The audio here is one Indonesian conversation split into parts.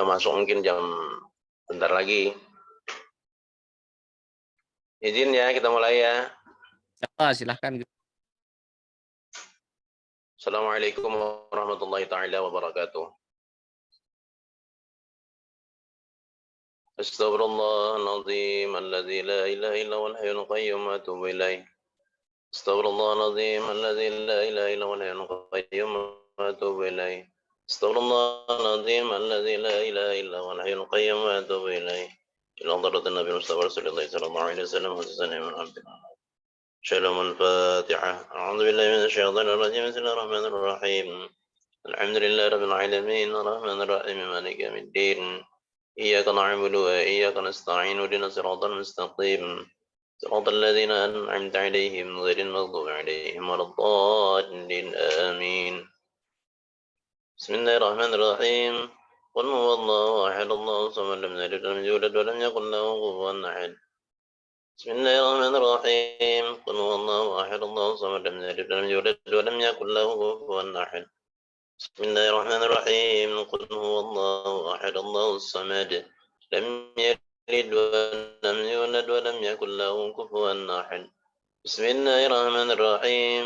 masuk mungkin jam bentar lagi. Izin ya, kita mulai ya. Silahkan. Assalamualaikum warahmatullahi taala wabarakatuh. Astaghfirullahaladzim alladzi la ilaha illa huwal hayyul qayyum wa atubu ilaih. Astaghfirullahaladzim alladzi la ilaha illa huwal hayyul qayyum wa atubu ilaih. Astaghfirullahaladzim alladzi la ilaha illa huwal hayyul qayyum wa atubu ilaih. إلى حضرة النبي المصطفى رسول الله صلى الله عليه وسلم وسلم من عبد الله. شلم الفاتحة. أعوذ بالله من الشيطان الرجيم. بسم الله الرحمن الرحيم. الحمد لله رب العالمين الرحمن الرحيم مالك يوم الدين. إياك نعبد وإياك نستعين اهدنا الصراط المستقيم صراط الذين أنعمت عليهم غير المغضوب عليهم ولا الضالين آمين. بسم الله الرحمن الرحيم. قل هو الله أحد الله الصمد لم يلد ولم يولد ولم يكن له كفوا أحد. بسم الله الرحمن الرحيم. قل هو الله أحد الله الصمد لم يلد ولم يولد ولم يكن له كفوا أحد. بسم الله الرحمن الرحيم. قل هو الله أحد الله الصمد لم يلد ولم يولد ولم يكن له كفوا أحد. بسم الله الرحمن الرحيم.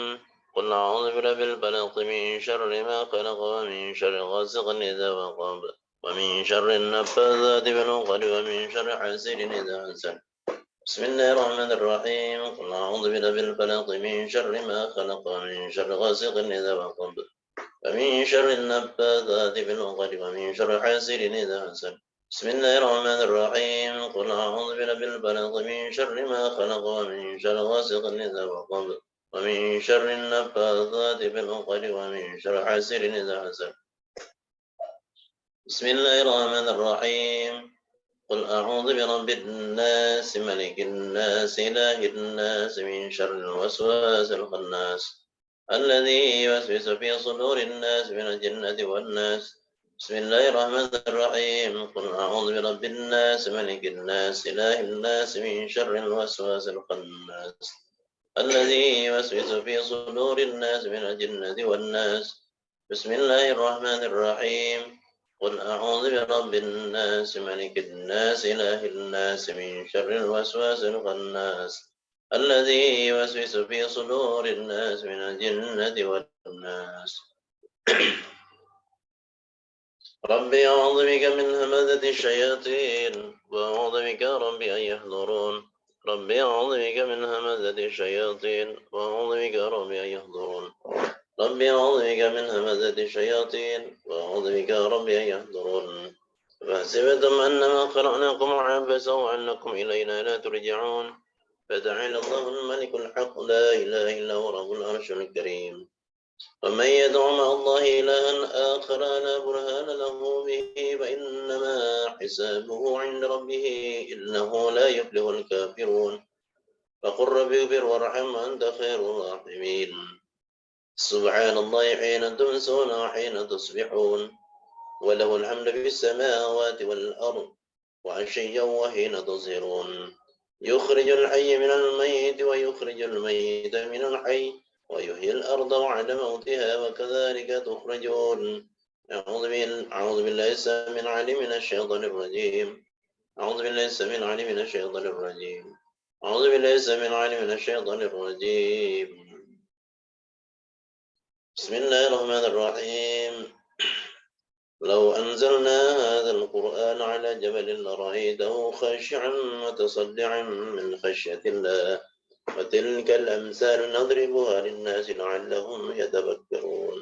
قل أعوذ برب الفلق من شر ما خلق ومن شر غاسق إذا وقب ومن شر النفاثات في العقد ومن شر حاسد إذا حسد. بسم الله الرحمن الرحيم. قل أعوذ برب الفلق من شر ما خلق ومن شر غاسق إذا وقب ومن شر النفاثات في العقد ومن شر حاسد إذا حسد. بسم الله الرحمن الرحيم. قل أعوذ برب الفلق من شر ما خلق ومن شر غاسق إذا وقب ومن شر النفاثات في العقد ومن شر حاسد إذا حسد. بسم الله الرحمن الرحيم. قل أعوذ برب الناس ملك الناس إله الناس من شر الوسواس الخناس الذي يوسوس في صدور الناس من الجنة والناس. بسم الله الرحمن الرحيم. قل أعوذ برب الناس ملك الناس إله الناس من شر الوسواس الخناس الذي يوسوس في صدور الناس من الجنة والناس. بسم الله الرحمن الرحيم. قل أعوذ برب الناس ملك الناس إله الناس من شر الوسواس الخناس الذي يوسوس في صدور الناس من الجنة والناس. ربي أعوذ بك من همزة الشياطين وأعوذ بك ربي أن يحضرون. ربي أعوذ بك من همزة الشياطين وأعوذ بك ربي أن يحضرون. ربي أعوذ بك من همزة الشياطين وأعوذ بك ربي أن يحضرون. فحسبتم أنما خلقناكم عبثا وأنكم إلينا لا ترجعون. فتعالى الله الملك الحق لا إله إلا هو رب العرش الكريم. ومن يدع مع الله إلها آخر لا برهان له به فإنما حسابه عند ربه إنه لا يفلح الكافرون. فقل رب اغفر وارحم وأنت خير الراحمين. سبحان الله حين تمسون وحين تصبحون وله الحمد في السماوات والأرض وعشيا وحين تظهرون. يخرج الحي من الميت ويخرج الميت من الحي ويحيي الأرض بعد موتها وكذلك تخرجون. أعوذ بالله السميع العليم من الشيطان الرجيم. أعوذ بالله السميع العليم من الشيطان الرجيم. أعوذ بالله السميع العليم من الشيطان الرجيم. بسم الله الرحمن الرحيم. لو أنزلنا هذا القرآن على جبل لرأيته خاشعا متصدعا من خشية الله وتلك الأمثال نضربها للناس لعلهم يتفكرون.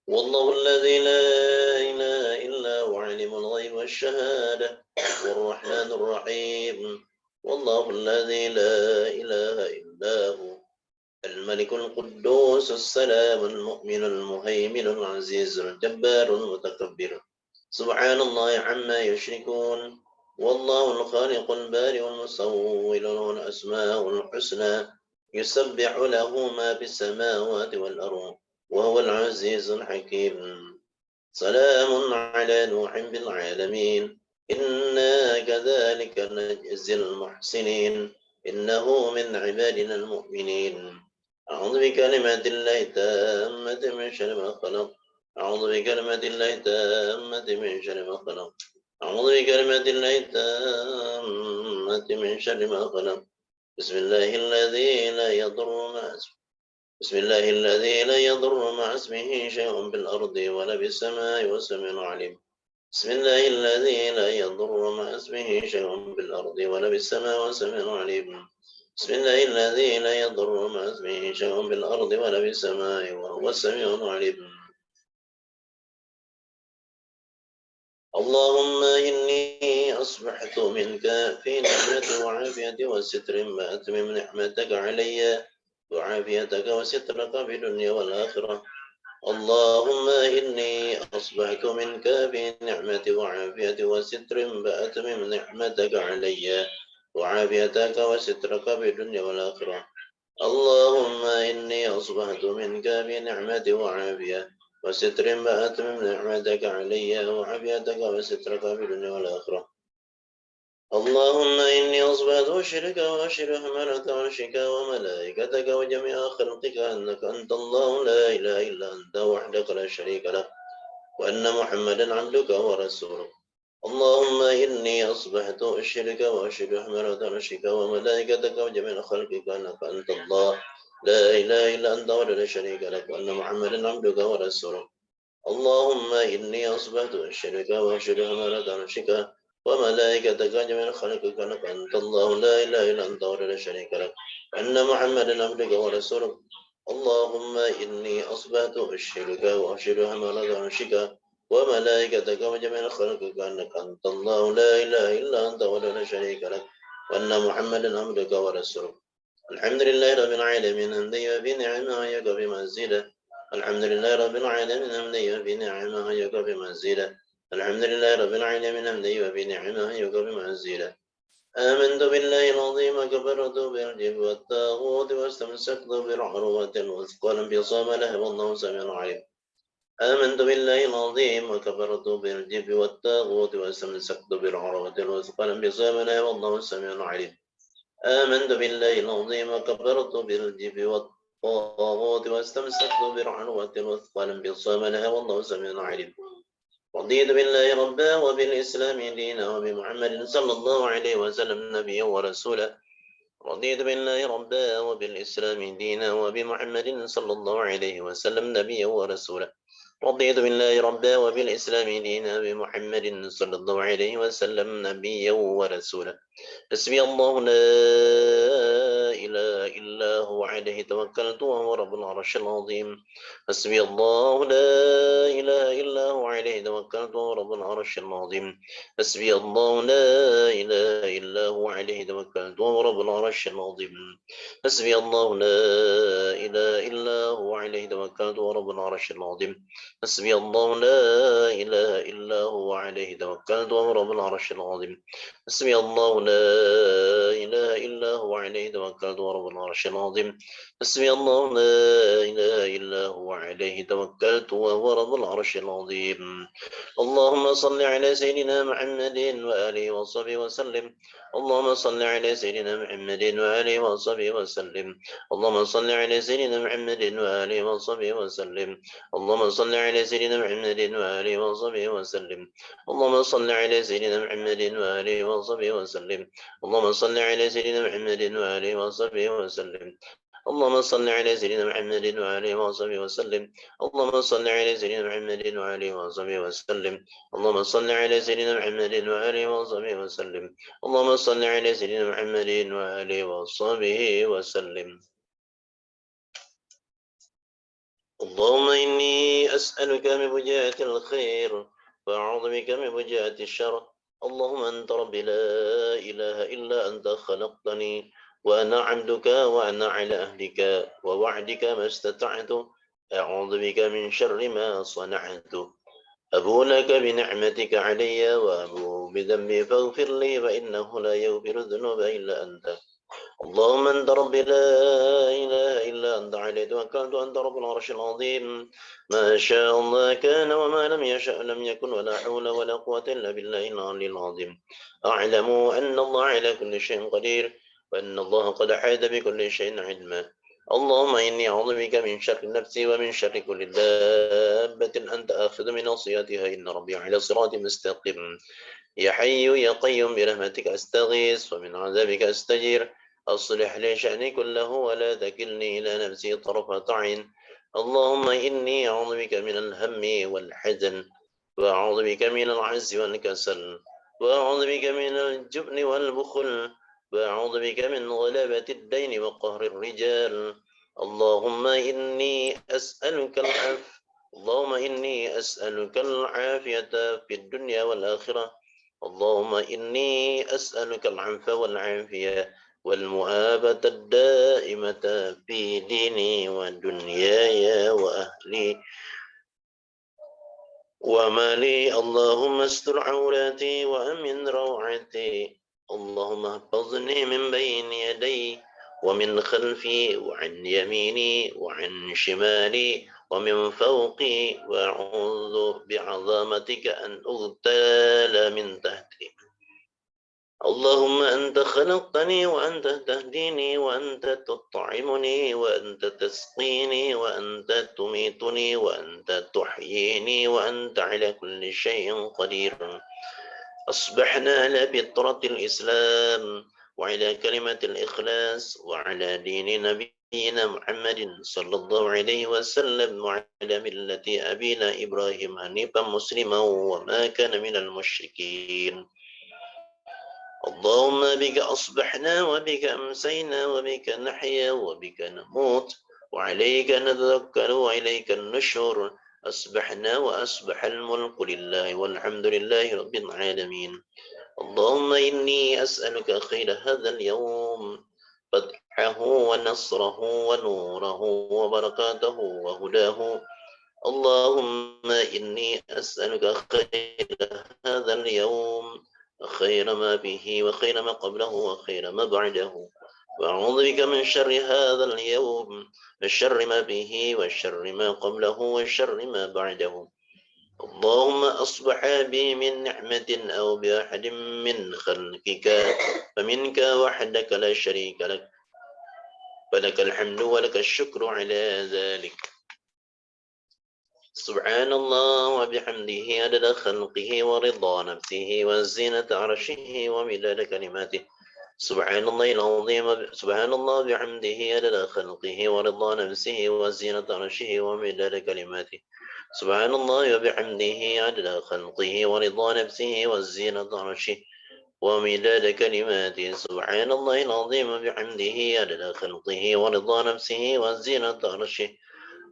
والله الذي لا إله إلا هو عالم الغيب والشهادة والرحمن الرحيم. والله الذي لا إله إلا هو الملك القدوس السلام المؤمن المهيمن العزيز الجبار المتكبر. سبحان الله عما يشركون. والله الخالق البارئ المصور له الأسماء الحسنى يسبح له ما في السماوات والأرض وهو العزيز الحكيم. سلام على نوح في العالمين إنا كذلك نجزي المحسنين إنه من عبادنا المؤمنين. أعوذ بكلمات الله التامة من شر ما خلق أعوذ بكلمات الله التامة من شر ما خلق. أعوذ بكلمات الله التامة من شر ما خلق. بسم الله الذي لا يضر مع اسمه بسم الله الذي لا يضر مع اسمه شيء في الأرض ولا في السماء والسميع العليم. بسم الله الذي لا يضر مع اسمه شيء في الأرض ولا في السماء والسميع العليم. بسم الله الذي لا يضر مع اسمه شيء في الأرض ولا في السماء وهو السميع العليم. اللهم إني أصبحت منك في نعمة وعافية وستر فأتمم نعمتك علي وعافيتك وسترك في الدنيا والآخرة. اللهم إني أصبحت منك في نعمة وعافية وستر فأتمم نعمتك علي وعافيتك وسترك في الدنيا والآخرة. اللهم إني أصبحت منك بنعمة وعافية وستر فأتمم نعمتك علي وعافيتك وسترك في الدنيا والآخرة. اللهم إني أصبحت أشرك وأشهد حملة عرشك وملائكتك وجميع خلقك أنك أنت الله لا إله إلا أنت وحدك لا شريك لك وأن محمدا عبدك ورسولك. اللهم إني أصبحت أشرك وأشهد حملة عرشك وملائكتك وجميع خلقك أنك أنت الله لا إله إلا أنت وحدك لا شريك لك وأن محمدا عبدك ورسولك. اللهم إني أصبحت أشهدك وأشهد حملة عرشك وملائكتك جميع خلقك أنك أنت الله لا إله إلا أنت وحدك لا شريك لك وأن محمدا عبدك ورسولك. اللهم إني أصبحت أشهدك وأشهد حملة عرشك وملائكتك وجميع خلقك أنك أنت الله لا إله إلا أنت وحدك لا شريك لك وأن محمدا عبدك ورسولك. الحمد لله رب العالمين حمدا يوافي نعمه ويكفي مزيدا. الحمد لله رب العالمين حمدا يوافي نعمه ويكفي مزيدا. الحمد لله رب العالمين حمدا يوافي نعمه ويكفي مزيدا. آمنت بالله العظيم وكفرت بالجبت والطاغوت واستمسكت بالعروة الوثقى لم يصام لها والله سميع عليم. آمنت بالله العظيم وكفرت بالجبت والطاغوت واستمسكت بالعروة الوثقى لم يصام لها والله سميع عليم. آمنت بالله العظيم وكفرت بالجبت والطاغوت واستمسكت بالعروة الوثقى لم يصام لها والله سميع عليم. رضيت بالله ربا وبالإسلام دينا وبمحمد صلى الله عليه وسلم نبيا ورسولا. رضيت بالله ربا وبالإسلام دينا وبمحمد صلى الله عليه وسلم نبيا ورسولا. رضيت بالله ربا وبالإسلام دينا وبمحمد صلى الله عليه وسلم نبيا ورسولا. حسبي الله لا إله إلا هو عليه توكلت وهو رب العرش العظيم. حسبي الله لا إله إلا هو عليه توكلت وهو رب العرش العظيم. حسبي الله لا إله إلا هو عليه توكلت وهو رب العرش العظيم. حسبي الله لا إله إلا هو عليه توكلت وهو رب العرش العظيم. حسبي الله لا إله إلا هو عليه توكلت وهو رب العرش العظيم. حسبي الله لا إله إلا هو عليه توكلت ورب العرش العظيم. حسبي الله لا إله إلا هو عليه توكلت وهو رب العرش العظيم. اللهم صل على سيدنا محمد وآله وصحبه وسلم. اللهم صل على سيدنا محمد وآله وصحبه وسلم. اللهم صل على سيدنا محمد وآله وصحبه وسلم. اللهم صل على سيدنا محمد وآله وصحبه وسلم. اللهم صل على سيدنا محمد وآله وصحبه وسلم. اللهم صل على سيدنا محمد وآله وصحبه وسلم. اللهم صل على سيدنا محمد وآله وصحبه وسلم. اللهم صل على سيدنا محمد وآله وصحبه وسلم. اللهم صل على سيدنا محمد وآله وصحبه وسلم. اللهم صل على سيدنا محمد وآله وصحبه وسلم. اللهم إني أسألك من وجهات الخير وأعوذ بك من وجهات الشر. اللهم أنت ربي لا إله إلا أنت خلقتني وأنا عبدك وأنا على أهلك ووعدك ما استطعت. أعوذ بك من شر ما صنعت. أبو لك بنعمتك علي وأبو بذنبي فاغفر لي فإنه لا يغفر الذنوب إلا أنت. اللهم أنت ربي لا إله إلا أنت عليه توكلت وأنت رب العرش العظيم. ما شاء الله كان وما لم يشأ لم يكن ولا حول ولا قوة إلا بالله العلي العظيم. أعلم أن الله على كل شيء قدير وأن الله قد أحاط بكل شيء علما. اللهم إني أعوذ بك من شر نفسي ومن شر كل دابة أنت آخذ من ناصيتها إن ربي على صراط مستقيم يا حي يا قيوم برحمتك أستغيث ومن عذابك أستجير أصلح لي شأني كله ولا تكلني إلى نفسي طرفة عين اللهم إني أعوذ بك من الهم والحزن وأعوذ بك من العجز والكسل وأعوذ بك من الجبن والبخل وأعوذ بك من غلبة الدين وقهر الرجال اللهم إني أسألك العافية اللهم إني أسألك العافية في الدنيا والآخرة اللهم إني أسألك العفو والعافية والمؤابة الدائمة في ديني ودنياي وأهلي ومالي اللهم استر عوراتي وأمن روعتي اللهم احفظني من بين يدي ومن خلفي وعن يميني وعن شمالي ومن فوقي وأعوذ بعظمتك أن أغتال من تحتي اللهم أنت خلقتني وأنت تهديني وأنت تطعمني وأنت تسقيني وأنت تميتني وأنت تحييني وأنت على كل شيء قدير أصبحنا على فطرة الإسلام وعلى كلمة الإخلاص وعلى دين نبينا محمد صلى الله عليه وسلم وعلى ملة أبينا إبراهيم حنيفا مسلما وما كان من المشركين اللهم بك أصبحنا وبك أمسينا وبك نحيا وبك نموت وعليك نتذكر وإليك النشور أصبحنا وأصبح الملك لله والحمد لله رب العالمين اللهم إني أسألك خير هذا اليوم فتحه ونصره ونوره وبركاته وهداه اللهم إني أسألك خير هذا اليوم وخير ما به وخير ما قبله وخير ما بعده وأعوذ بك من شر هذا اليوم وشر ما به وشر ما قبله وشر ما بعده اللهم أصبح بي من نعمة أو بأحد من خلقك فمنك وحدك لا شريك لك فلك الحمد ولك الشكر على ذلك سبحان الله وبحمده عدد خلقه ورضا نفسه وزينة عرشه ومداد كلماته سبحان الله العظيم سبحان الله بحمده عدد خلقه ورضا نفسه وزينة عرشه ومداد كلماته سبحان الله وبحمده عدد خلقه ورضا نفسه وزينة عرشه ومداد كلماته سبحان الله العظيم بحمده عدد خلقه ورضا نفسه وزينة عرشه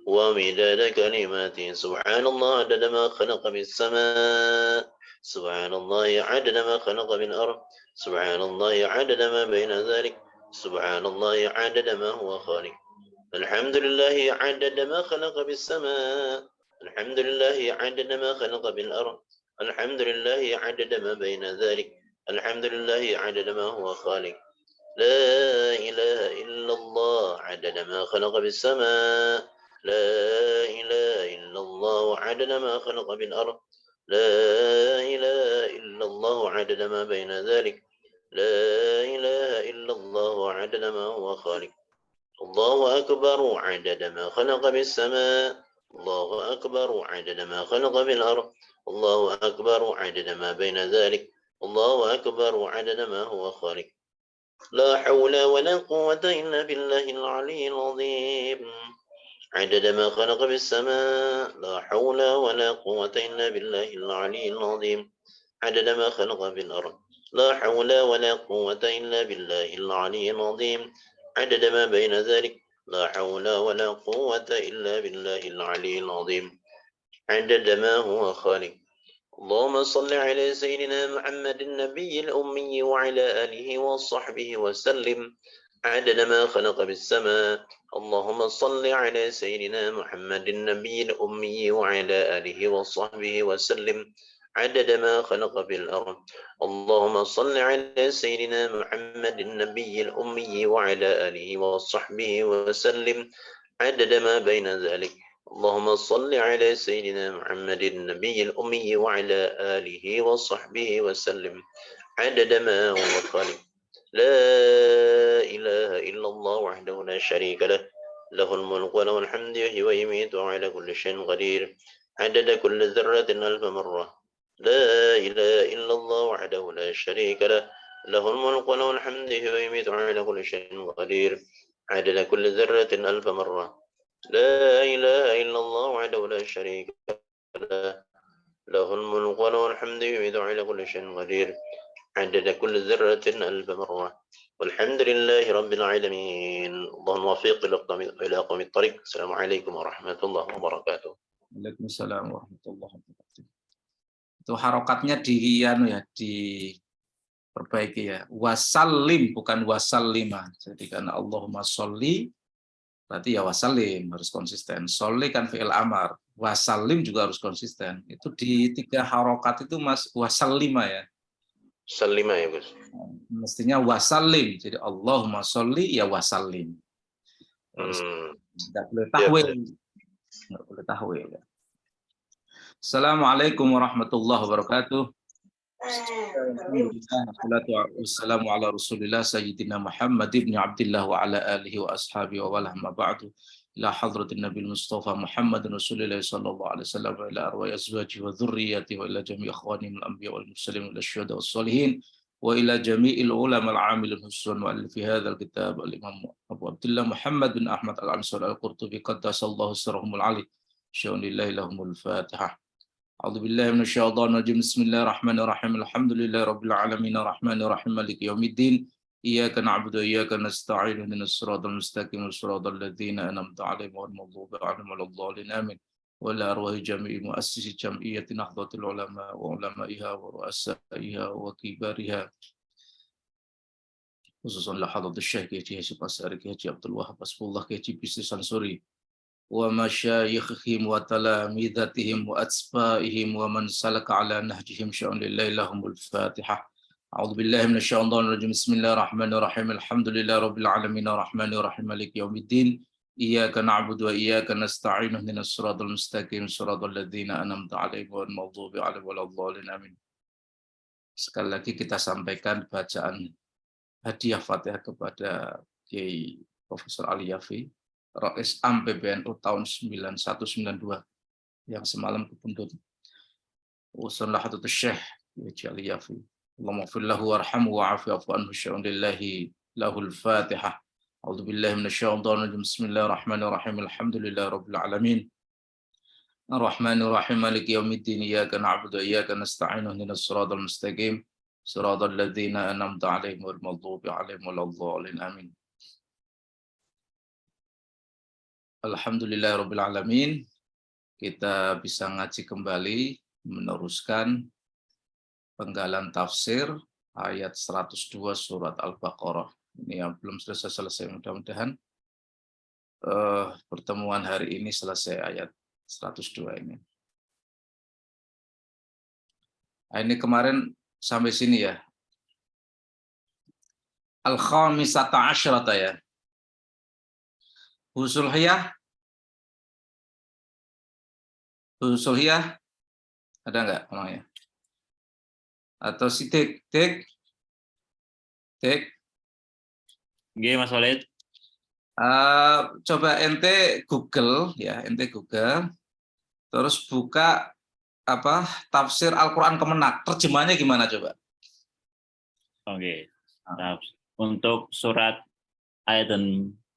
ومداد كلماته سبحان الله عدد ما خلق بالسماء سبحان الله عدد ما خلق بالأرض سبحان الله عدد ما بين ذلك سبحان الله عدد ما هو خالق الحمد لله عدد ما خلق بالسماء الحمد لله عدد ما خلق بالأرض الحمد لله عدد ما بين ذلك الحمد لله عدد ما هو خالق لا إله إلا الله عدد ما خلق بالسماء لا إله إلا الله عدد ما خلق بالأرض لا إله إلا الله عدد ما بين ذلك لا إله إلا الله عدد ما هو خالق الله أكبر عدد ما خلق بالسماء الله أكبر عدد ما خلق بالأرض الله أكبر عدد ما بين ذلك الله أكبر عدد ما هو خالق لا حول ولا قوة إلا بالله العلي العظيم عدد ما خلق بالسماء لا حول ولا قوة إلا بالله العلي العظيم عدد ما خلق بالأرض لا حول ولا قوة إلا بالله العلي العظيم عدد ما بين ذلك لا حول ولا قوة إلا بالله العلي العظيم عدد ما هو خالق اللهم صل على سيدنا محمد النبي الأمي وعلى آله وصحبه وسلم عدد ما خلق بالسماء اللهم صل على سيدنا محمد النبي الأمي وعلى آله وصحبه وسلم عدد ما خلق بالأرض اللهم صل على سيدنا محمد النبي الأمي وعلى آله وصحبه وسلم عدد ما بين ذلك اللهم صل على سيدنا محمد النبي الأمي وعلى آله وصحبه وسلم عدد ما هو خالق لا إله إلا الله وحده لا شريك له له الملك وله الحمد يحيي ويميت وعلى كل شيء قدير عدد كل ذرة ألف مرة لا إله إلا الله وحده لا شريك له له الملك وله الحمد يحيي ويميت وعلى كل شيء قدير عدد كل ذرة ألف مرة لا إله إلا الله وحده لا شريك له له الملك وله الحمد يحيي وعلى كل شيء قدير عدد كل ذرة ألف مرة والحمد لله رب العالمين اللهم وفق إلى قوم الطريق السلام عليكم ورحمة الله وبركاته. Waalaikumsalam warahmatullahi wabarakatuh. Itu harokatnya diperbaiki ya. Wasallim bukan wasallima. Jadi karena Allahumma sholli berarti ya wasallim harus konsisten. Sholli kan fi'il amar. Wasallim juga harus konsisten. Itu di 3 harokat itu Mas wasallima ya. Salima ya Gus. Mestinya wasallim. Jadi Allahumma sholli ya wasallim. Tidak boleh tahwil. Tidak boleh tahwil ya. Assalamualaikum warahmatullahi wabarakatuh. Wassalamu ala Rasulillah Sayyidina Muhammad ibn Abdullah wa ala alihi wa ashabihi wa wala ma ba'du ila hadratin Nabi Mustafa Muhammad Rasulullah sallallahu alaihi wasallam wa ila arwah azwaji wa dhurriyyati wa ila jami' ikhwani al anbiya wal mursalin wal syuhada was salihin wa ila jami'il ulama al amilin husn wa fi hadzal kitab al Imam Abu Abdullah Muhammad bin Ahmad al Ansari al Qurtubi qaddasallahu sirrahumul ali syaulillahi lahumul Fatihah. أعوذ بالله من الشيطان الرجيم بسم الله الرحمن الرحيم الحمد لله رب العالمين الرحمن الرحيم مالك يوم الدين إياك نعبد وإياك نستعين اهدنا الصراط المستقيم صراط الذين أنعمت عليهم غير المغضوب عليهم ولا الضالين آمين وإلى أرواح جميع مؤسسي جمعية نهضة العلماء وعلمائها ورؤسائها وكبارها خصوصا لحضرة الشيخ كيجي هاشم أساري كيجي عبد الوهاب حسب الله كيجي بيسي سانسوري ومشايخهم وتلامذتهم وأتباعهم ومن سلك على نهجهم شأن لله لهم الفاتحة أعوذ بالله من الشيطان الرجيم بسم الله الرحمن الرحيم الحمد لله رب العالمين الرحمن الرحيم مالك يوم الدين إياك نعبد وإياك نستعين اهدنا الصراط المستقيم صراط الذين أنعمت عليهم غير المغضوب عليهم ولا الضالين آمين. Sekali lagi kita sampaikan bacaan hadiah Fatihah kepada Kiai Profesor Ali Yafi Rais Am PBNU tahun 9192 yang semalam kebuntut. Wasallallahu hadratus Syekh Ali Yafi. Allahumma fir lahu warhamhu wa'afi anhu syaulillahi lahul Fatihah. A'udzu billahi minasyaitonir rajim. Bismillahirrahmanirrahim. Alhamdulillahi rabbil alamin. Ar-Rahmanir Rahim. Maliki yaumiddin. Iyyaka na'budu wa iyyaka nasta'in. Ihdinas siratal mustaqim. Siratal ladzina an'amta 'alaihim ghairil maghdubi 'alaihim waladdallin. Amin. Alhamdulillahirrabbilalamin, kita bisa ngaji kembali, meneruskan penggalan tafsir ayat 102 surat Al-Baqarah. Ini yang belum selesai, mudah-mudahan pertemuan hari ini selesai ayat 102 ini. Nah, ini kemarin sampai sini ya. Al-Khamisata Asyrata ya. Husulhiyah ada nggak namanya? Atau si tik? Oke, Mas Walid. Coba ente Google ya, terus buka tafsir Al-Quran Kemenak, terjemahnya gimana coba? Oke. Nah, untuk surat ayat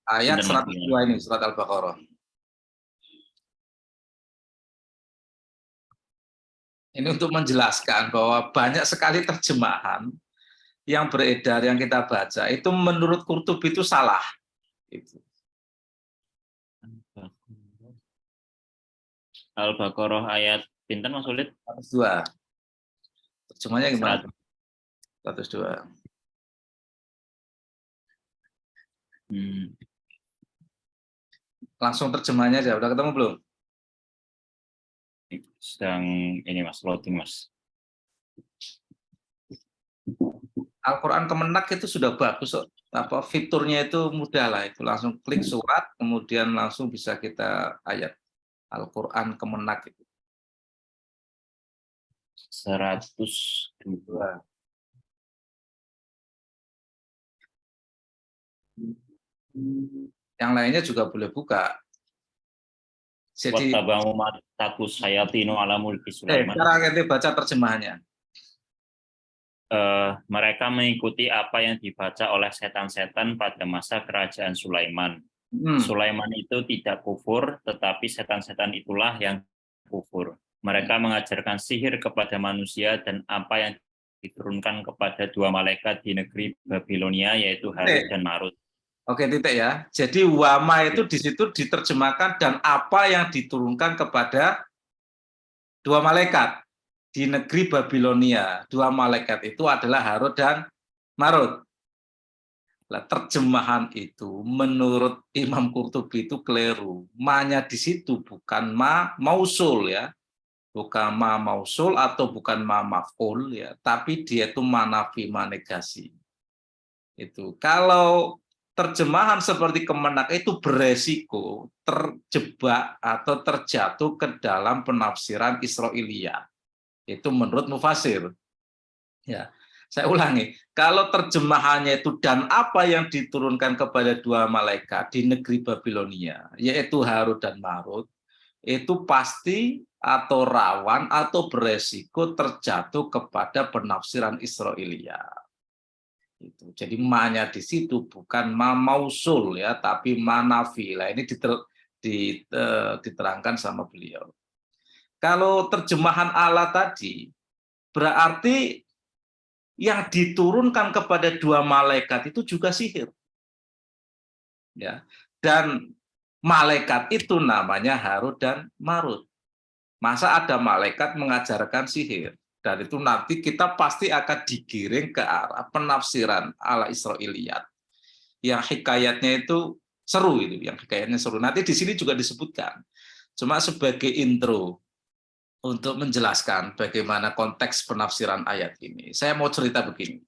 102 ini, surat Al-Baqarah. Ini untuk menjelaskan bahwa banyak sekali terjemahan yang beredar, yang kita baca, itu menurut Qurtubi itu salah. Al-Baqarah ayat pinten Mas Walid? 102. Terjemahnya gimana? 102. Langsung terjemahnya aja, udah ketemu belum? Sedang ini Mas, loading Mas. Al-Quran Kemenak itu sudah bagus, fiturnya itu mudah lah, itu langsung klik surat, kemudian langsung bisa kita ayat Al-Quran Kemenak itu. 102. Yang lainnya juga boleh buka. Jadi Wattaba'u ma tatlu syayatinu ala mulki Sulaiman. sekarang nanti baca terjemahannya. Mereka mengikuti apa yang dibaca oleh setan-setan pada masa kerajaan Sulaiman. Sulaiman itu tidak kufur, tetapi setan-setan itulah yang kufur. Mereka mengajarkan sihir kepada manusia dan apa yang diturunkan kepada dua malaikat di negeri Babilonia, yaitu Harut dan Marut. Oke, titik ya. Jadi wama itu di situ diterjemahkan dan apa yang diturunkan kepada dua malaikat di negeri Babilonia. Dua malaikat itu adalah Harut dan Marut. Nah, terjemahan itu menurut Imam Qurtubi itu keliru. Ma-nya di situ bukan ma mausul ya. Bukan ma mausul atau bukan ma maf'ul ya, tapi dia itu ma nafi, ma negasi. Itu. Kalau terjemahan seperti Kemenak itu beresiko terjebak atau terjatuh ke dalam penafsiran Israiliyah. Itu menurut mufasir. Ya, saya ulangi. Kalau terjemahannya itu dan apa yang diturunkan kepada dua malaikat di negeri Babilonia, yaitu Harut dan Marut, itu pasti atau rawan atau beresiko terjatuh kepada penafsiran Israiliyah. Itu. Jadi ma-nya di situ bukan ma mausul ya, tapi ma nafi. Lah ini diterangkan sama beliau. Kalau terjemahan ala tadi berarti yang diturunkan kepada dua malaikat itu juga sihir. Ya. Dan malaikat itu namanya Harut dan Marut. Masa ada malaikat mengajarkan sihir? Dan itu nanti kita pasti akan digiring ke arah penafsiran ala Israiliyat. Yang hikayatnya itu seru itu, yang hikayatnya seru. Nanti di sini juga disebutkan. Cuma sebagai intro untuk menjelaskan bagaimana konteks penafsiran ayat ini. Saya mau cerita begini.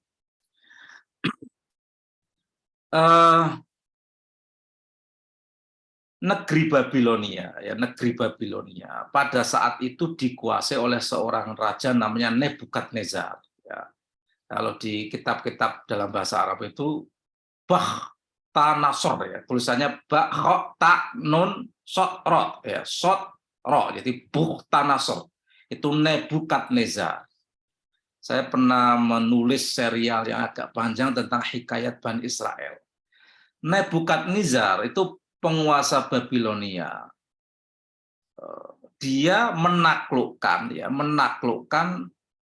Negeri Babilonia, ya negeri Babilonia pada saat itu dikuasai oleh seorang raja namanya Nebukadnezar. Ya. Kalau di kitab-kitab dalam bahasa Arab itu Bakhtanasor ya, tulisannya Bakh ta nun sot ro ya, sot ro, jadi Bakhtanasor itu Nebukadnezar. Saya pernah menulis serial yang agak panjang tentang hikayat Bani Israel. Nebukadnezar itu penguasa Babilonia, dia menaklukkan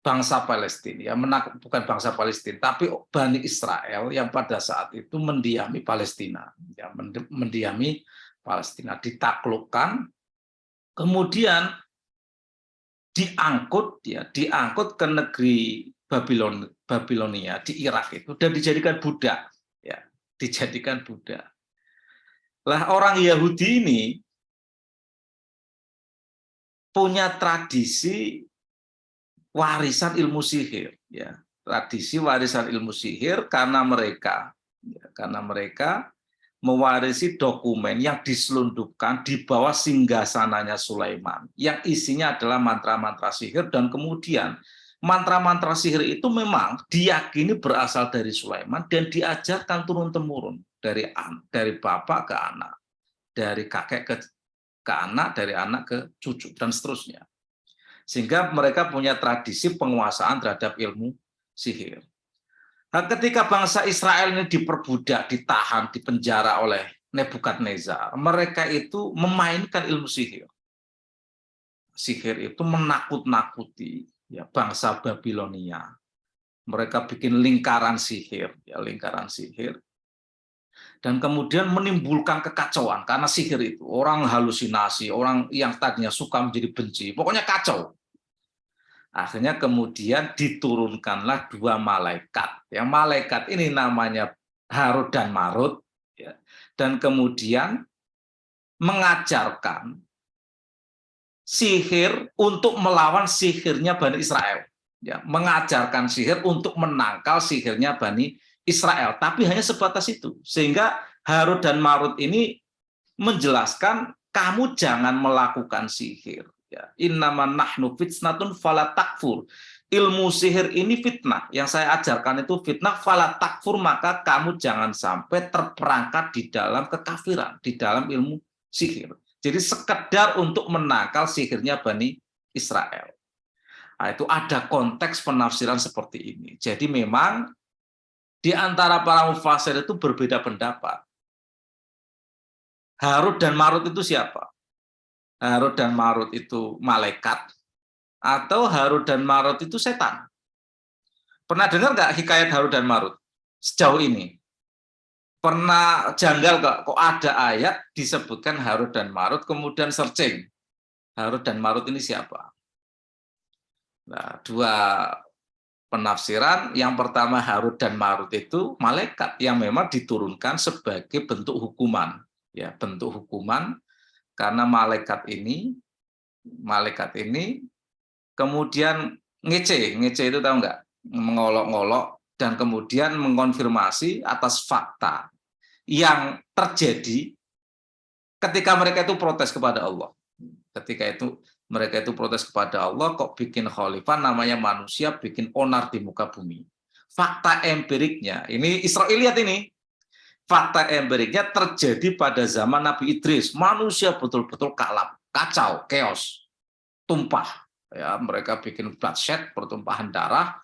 bangsa Palestina, ya bukan bangsa Palestina, tapi Bani Israel yang pada saat itu mendiami Palestina, ya mendiami Palestina, ditaklukkan, kemudian diangkut ke negeri Babilonia di Irak itu dan dijadikan budak, ya dijadikan budak. Lah orang Yahudi ini punya tradisi warisan ilmu sihir, ya tradisi warisan ilmu sihir karena mereka mewarisi dokumen yang diselundupkan di bawah singgasananya Sulaiman, yang isinya adalah mantra-mantra sihir dan kemudian mantra-mantra sihir itu memang diyakini berasal dari Sulaiman dan diajarkan turun-temurun dari bapak ke anak, dari kakek ke anak, dari anak ke cucu dan seterusnya. Sehingga mereka punya tradisi penguasaan terhadap ilmu sihir. Nah, ketika bangsa Israel ini diperbudak, ditahan, dipenjara oleh Nebukadnezar, mereka itu memainkan ilmu sihir. Sihir itu menakut-nakuti ya bangsa Babilonia. Mereka bikin lingkaran sihir, ya lingkaran sihir. Dan kemudian menimbulkan kekacauan karena sihir itu. Orang halusinasi, orang yang tadinya suka menjadi benci, pokoknya kacau. Akhirnya kemudian diturunkanlah dua malaikat. Yang malaikat ini namanya Harut dan Marut, ya. Dan kemudian mengajarkan sihir untuk melawan sihirnya Bani Israel. Ya, mengajarkan sihir untuk menangkal sihirnya Bani Israel, tapi hanya sebatas itu. Sehingga Harut dan Marut ini menjelaskan kamu jangan melakukan sihir. Ya, innama nahnu fitnatun fala takfur. ilmu sihir ini fitnah. Yang saya ajarkan itu fitnah, fala takfur, maka kamu jangan sampai terperangkap di dalam kekafiran, di dalam ilmu sihir. Jadi sekedar untuk menangkal sihirnya Bani Israel. Nah, itu ada konteks penafsiran seperti ini. Jadi memang di antara para mufasir itu berbeda pendapat. Harut dan Marut itu siapa? Harut dan Marut itu malaikat, atau Harut dan Marut itu setan? Pernah dengar nggak hikayat Harut dan Marut sejauh ini? Pernah janggal nggak? Kok ada ayat disebutkan Harut dan Marut, kemudian searching Harut dan Marut ini siapa? Nah, dua penafsiran. Yang pertama, Harut dan Marut itu malaikat yang memang diturunkan sebagai bentuk hukuman, ya, bentuk hukuman, karena malaikat ini kemudian ngece itu tahu nggak? Mengolok-olok dan kemudian mengkonfirmasi atas fakta yang terjadi ketika mereka itu protes kepada Allah. Ketika itu mereka itu protes kepada Allah, kok bikin khalifah namanya manusia, bikin onar di muka bumi. Fakta empiriknya, ini Israiliyat ini. Fakta empiriknya terjadi pada zaman Nabi Idris. Manusia betul-betul kalap, kacau, chaos, tumpah. Ya, mereka bikin bloodshed, pertumpahan darah,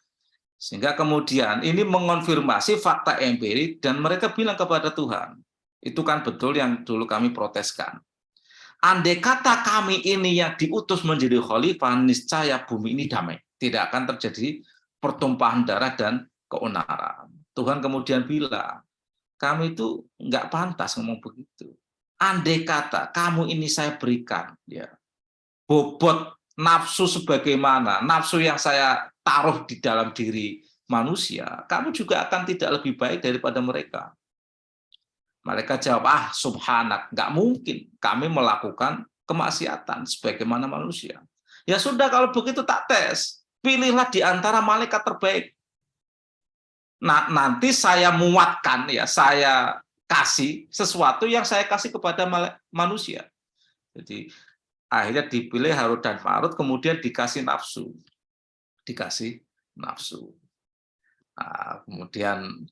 sehingga kemudian ini mengonfirmasi fakta empirik dan mereka bilang kepada Tuhan, itu kan betul yang dulu kami proteskan. Andai kata kami ini yang diutus menjadi khalifah, niscaya bumi ini damai. Tidak akan terjadi pertumpahan darah dan keonaran. Tuhan kemudian bilang, kami itu nggak pantas ngomong begitu. Andai kata kamu ini saya berikan, ya, bobot nafsu sebagaimana nafsu yang saya taruh di dalam diri manusia, kamu juga akan tidak lebih baik daripada mereka. Mereka jawab, subhanak, nggak mungkin kami melakukan kemaksiatan sebagaimana manusia. Ya sudah, kalau begitu tak tes, pilihlah di antara malaikat terbaik. Nah, nanti saya muatkan, ya, saya kasih sesuatu yang saya kasih kepada manusia. Jadi akhirnya dipilih Harut dan Marut, kemudian dikasih nafsu. Nah, kemudian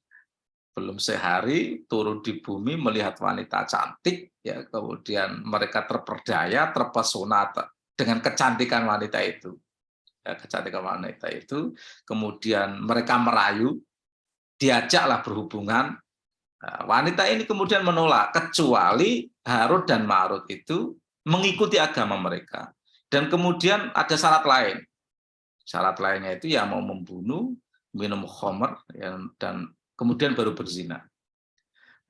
belum sehari turun di bumi melihat wanita cantik, ya, kemudian mereka terperdaya, terpesona dengan kecantikan wanita itu. Ya, kecantikan wanita itu, kemudian mereka merayu, diajaklah berhubungan. Nah, wanita ini kemudian menolak, kecuali Harut dan Marut itu mengikuti agama mereka. Dan kemudian ada syarat lain. Syarat lainnya itu ya mau membunuh, minum khamr, ya, dan kemudian baru berzina.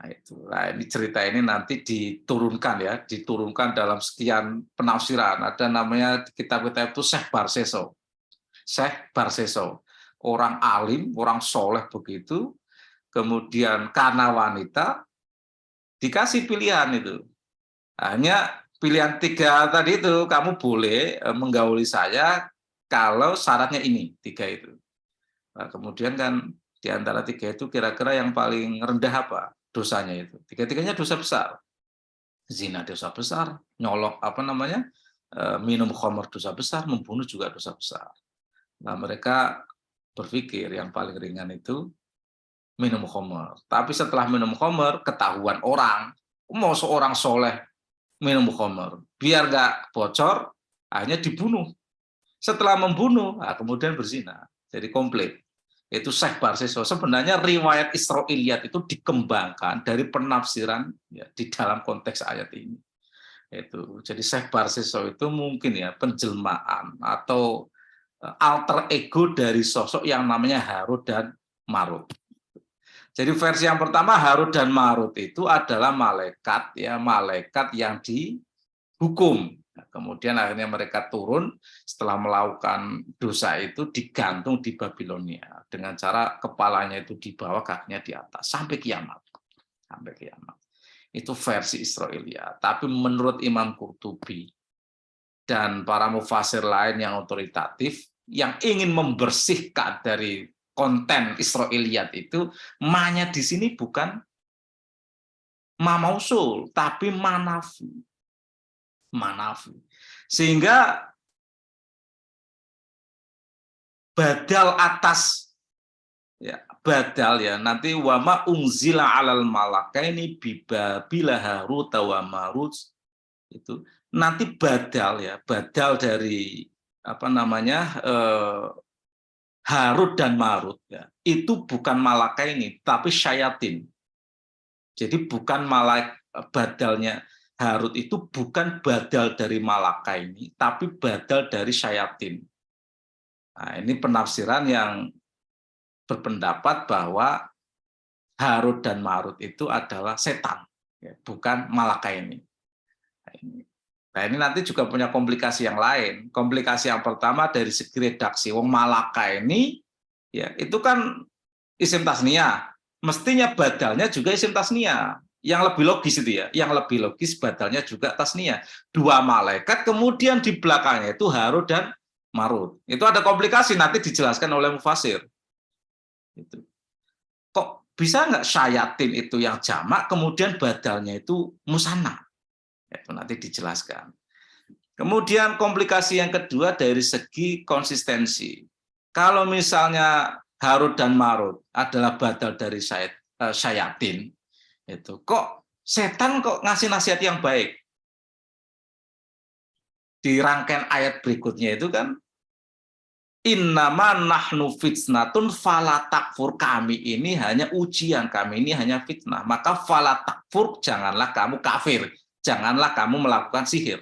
Nah, itu. Nah, ini cerita ini nanti diturunkan, ya, diturunkan dalam sekian penafsiran. Ada namanya kitab-kitab itu Syekh Barseso. Syekh Barseso, orang alim, orang soleh begitu. Kemudian karena wanita dikasih pilihan itu. Hanya pilihan 3 tadi itu, kamu boleh menggauli saya kalau syaratnya ini, 3 itu. Nah, kemudian kan di antara 3 itu kira-kira yang paling rendah apa dosanya itu? 3-tiganya dosa besar. Zina dosa besar, nyolok minum khamr dosa besar, membunuh juga dosa besar. Nah, mereka berpikir yang paling ringan itu minum khamr. Tapi setelah minum khamr, ketahuan orang, mau seorang soleh minum khamr, biar nggak bocor, akhirnya dibunuh. Setelah membunuh, kemudian berzina. Jadi komplit. Itu Syekh Barseso. Sebenarnya riwayat Israiliyat itu dikembangkan dari penafsiran, ya, di dalam konteks ayat ini. Jadi Syekh Barseso itu mungkin, ya, penjelmaan atau alter ego dari sosok yang namanya Harut dan Marut. Jadi versi yang pertama, Harut dan Marut itu adalah malaikat, ya, malaikat yang dihukum. Nah, kemudian akhirnya mereka turun setelah melakukan dosa itu, digantung di Babilonia dengan cara kepalanya itu di bawah, kakinya di atas sampai kiamat. Sampai kiamat. Itu versi Israiliyat. Tapi menurut Imam Qurtubi dan para mufasir lain yang otoritatif yang ingin membersihkan dari konten Israiliyat itu, ma-nya di sini bukan ma mausul, tapi manafi. Manafi. Sehingga badal atas ya, badal ya. Nanti wama unzila alal malakaini bila Harut wa Marut itu nanti badal ya, badal dari apa namanya Harut dan Marut ya. Itu bukan malakaini tapi syayatin. Jadi bukan badalnya Harut itu bukan badal dari malakaini tapi badal dari syayatin. Nah, ini penafsiran yang berpendapat bahwa Harut dan Marut itu adalah setan, ya, bukan malakaini. Nah, ini nanti juga punya komplikasi yang lain. Komplikasi yang pertama dari segi redaksi. Wong malakaini, ya itu kan isim tasniyah. Mestinya badalnya juga isim tasniyah. Yang lebih logis itu ya. Yang lebih logis badalnya juga tasniyah. Dua malaikat, kemudian di belakangnya itu Harut dan Marut. Itu ada komplikasi, nanti dijelaskan oleh mufasir. Itu. Kok bisa nggak syayatin itu yang jamak, kemudian badalnya itu musanna? Itu nanti dijelaskan. Kemudian komplikasi yang kedua dari segi konsistensi. Kalau misalnya Harut dan Marut adalah badal dari syayatin, itu kok setan kok ngasih nasihat yang baik? Di rangkaian ayat berikutnya itu kan innama nahnu fitnatun fala takfur, kami ini hanya ujian, kami ini hanya fitnah. Maka fala takfur, janganlah kamu kafir, janganlah kamu melakukan sihir.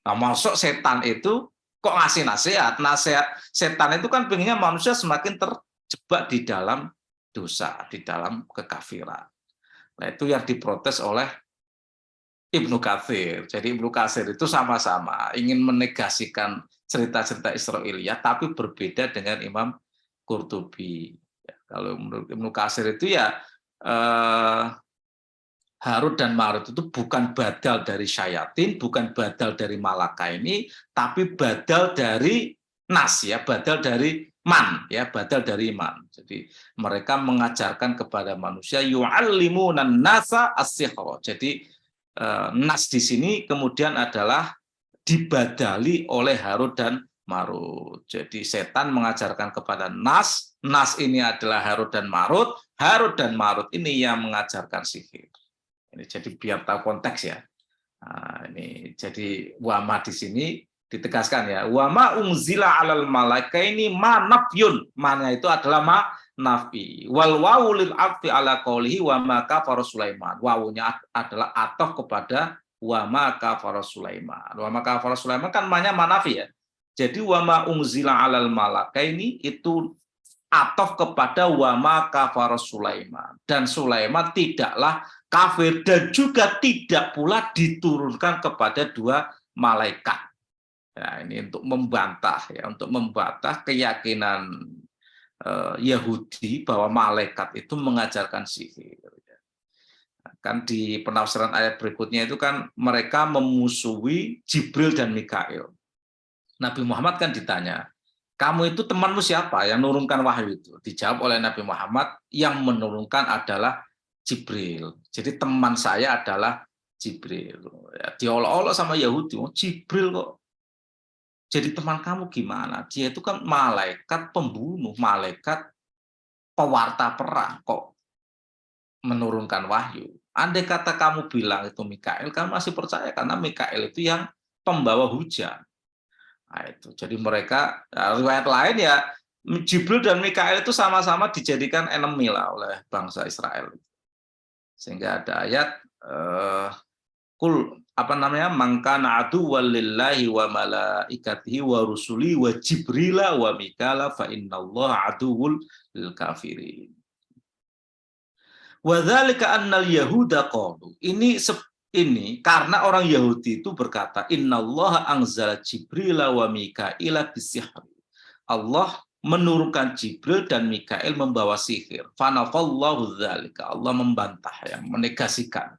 Nah, maksud setan itu kok ngasih nasihat? Nasihat setan itu kan pengennya manusia semakin terjebak di dalam dosa, di dalam kekafiran. Nah, itu yang diprotes oleh Ibnu Katsir. Jadi Ibnu Katsir itu sama-sama ingin menegasikan cerita-cerita Israiliyah, tapi berbeda dengan Imam Qurtubi. Ya, kalau menurut Ibnu Katsir itu ya Harut dan Marut itu bukan badal dari syayatin, bukan badal dari malakaini, tapi badal dari nas ya, badal dari man ya, badal dari man. Jadi mereka mengajarkan kepada manusia yu'allimunan nasa as-sihra. Jadi nas di sini kemudian adalah dibadali oleh Harut dan Marut. Jadi setan mengajarkan kepada nas, nas ini adalah Harut dan Marut ini yang mengajarkan sihir. Ini jadi biar tahu konteks ya. Nah, ini jadi wama di sini ditegaskan ya. Wama unzila alal malaikaini ma nafyun. Mana itu adalah ma nafi. Wal wawu lil afi ala qoulihi wa ma kafara Sulaiman. Wawunya adalah ataf kepada wa ma kafara Sulaiman. Wa ma kafara Sulaiman kan maknanya manafi ya. Jadi wa ma unzila alal malaikaini itu ataf kepada wa ma kafara Sulaiman. Dan Sulaiman tidaklah kafir dan juga tidak pula diturunkan kepada dua malaikat. Ya, ini untuk membantah ya, untuk membantah keyakinan Yahudi bahwa malaikat itu mengajarkan sihir. Kan di penafsiran ayat berikutnya itu kan mereka memusuhi Jibril dan Mikail. Nabi Muhammad kan ditanya, kamu itu temanmu siapa yang menurunkan wahyu itu? Dijawab oleh Nabi Muhammad, yang menurunkan adalah Jibril. Jadi teman saya adalah Jibril. Ya, diolok-olok sama Yahudi, oh, Jibril kok jadi teman kamu gimana? Dia itu kan malaikat pembunuh, malaikat pewarta perang, kok menurunkan wahyu. Andai kata kamu bilang itu Mikail, kamu masih percaya karena Mikail itu yang pembawa hujan. Nah, itu. Jadi mereka, riwayat lain ya, Jibril dan Mikail itu sama-sama dijadikan enemy lah oleh bangsa Israel. Sehingga ada ayat mangkana aduwwan lillahi wa malaikatihi wa rusuli wa jibrila wa mikala fa innallaha aduwwul lil kafirin. Wa dzalika annal yahuda qalu. Ini karena orang Yahudi itu berkata innallaha anzala jibrila wa mikaila bisihri. Allah menurunkan Jibril dan Mikail membawa sihir. Fanafallahu dzalika. Allah membantah, yang menegasikan.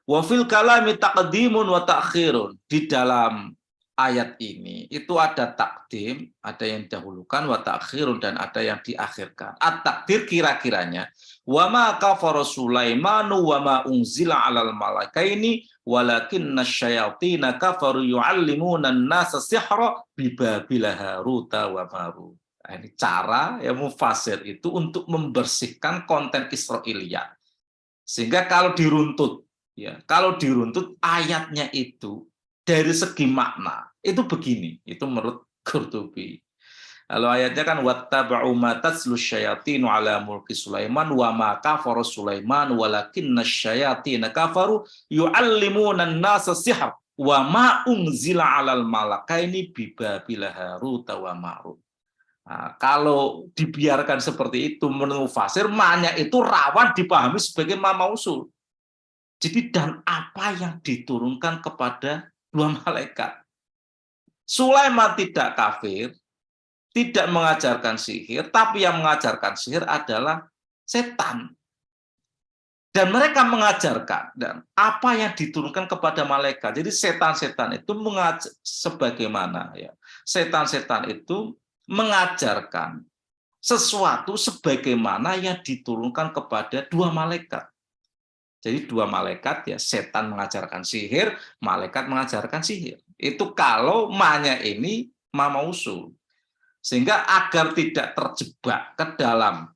Wa fil kalami taqdimun wa ta'khirun. Di dalam ayat ini itu ada takdim, ada yang didahulukan, wa ta'khirun, dan ada yang diakhirkan. At-takdir kira-kiranya wa ma kafara Sulaimanu wa ma unzila 'alal malaikaini walakinna syayatina kafaru yu'allimuna an-nasa sihra bi Babila Haruta wa Marut. Nah, ini cara ya mufasir itu untuk membersihkan konten Israiliyat. Sehingga kalau diruntut ayatnya itu dari segi makna itu begini, itu menurut Qurtubi. Lalu ayatnya kan wattaba'u ma tatlu syayatinu ala mulki Sulaiman wa ma kafara Sulaiman walakinna syayatina kafaru yu'allimuna an-nasa sihr wa ma unzila 'alal malakaini bi Babil Harut wa Marut. Nah, kalau dibiarkan seperti itu menurut fasir, maknanya itu rawan dipahami sebagai mausul. Jadi dan apa yang diturunkan kepada dua malaikat. Sulaiman tidak kafir, tidak mengajarkan sihir, tapi yang mengajarkan sihir adalah setan. Dan mereka mengajarkan dan apa yang diturunkan kepada malaikat. Jadi setan-setan itu sebagaimana ya. Setan-setan itu mengajarkan sesuatu sebagaimana yang diturunkan kepada dua malaikat. Jadi dua malaikat ya, setan mengajarkan sihir, malaikat mengajarkan sihir. Itu kalau maknya ini mausul. Sehingga agar tidak terjebak ke dalam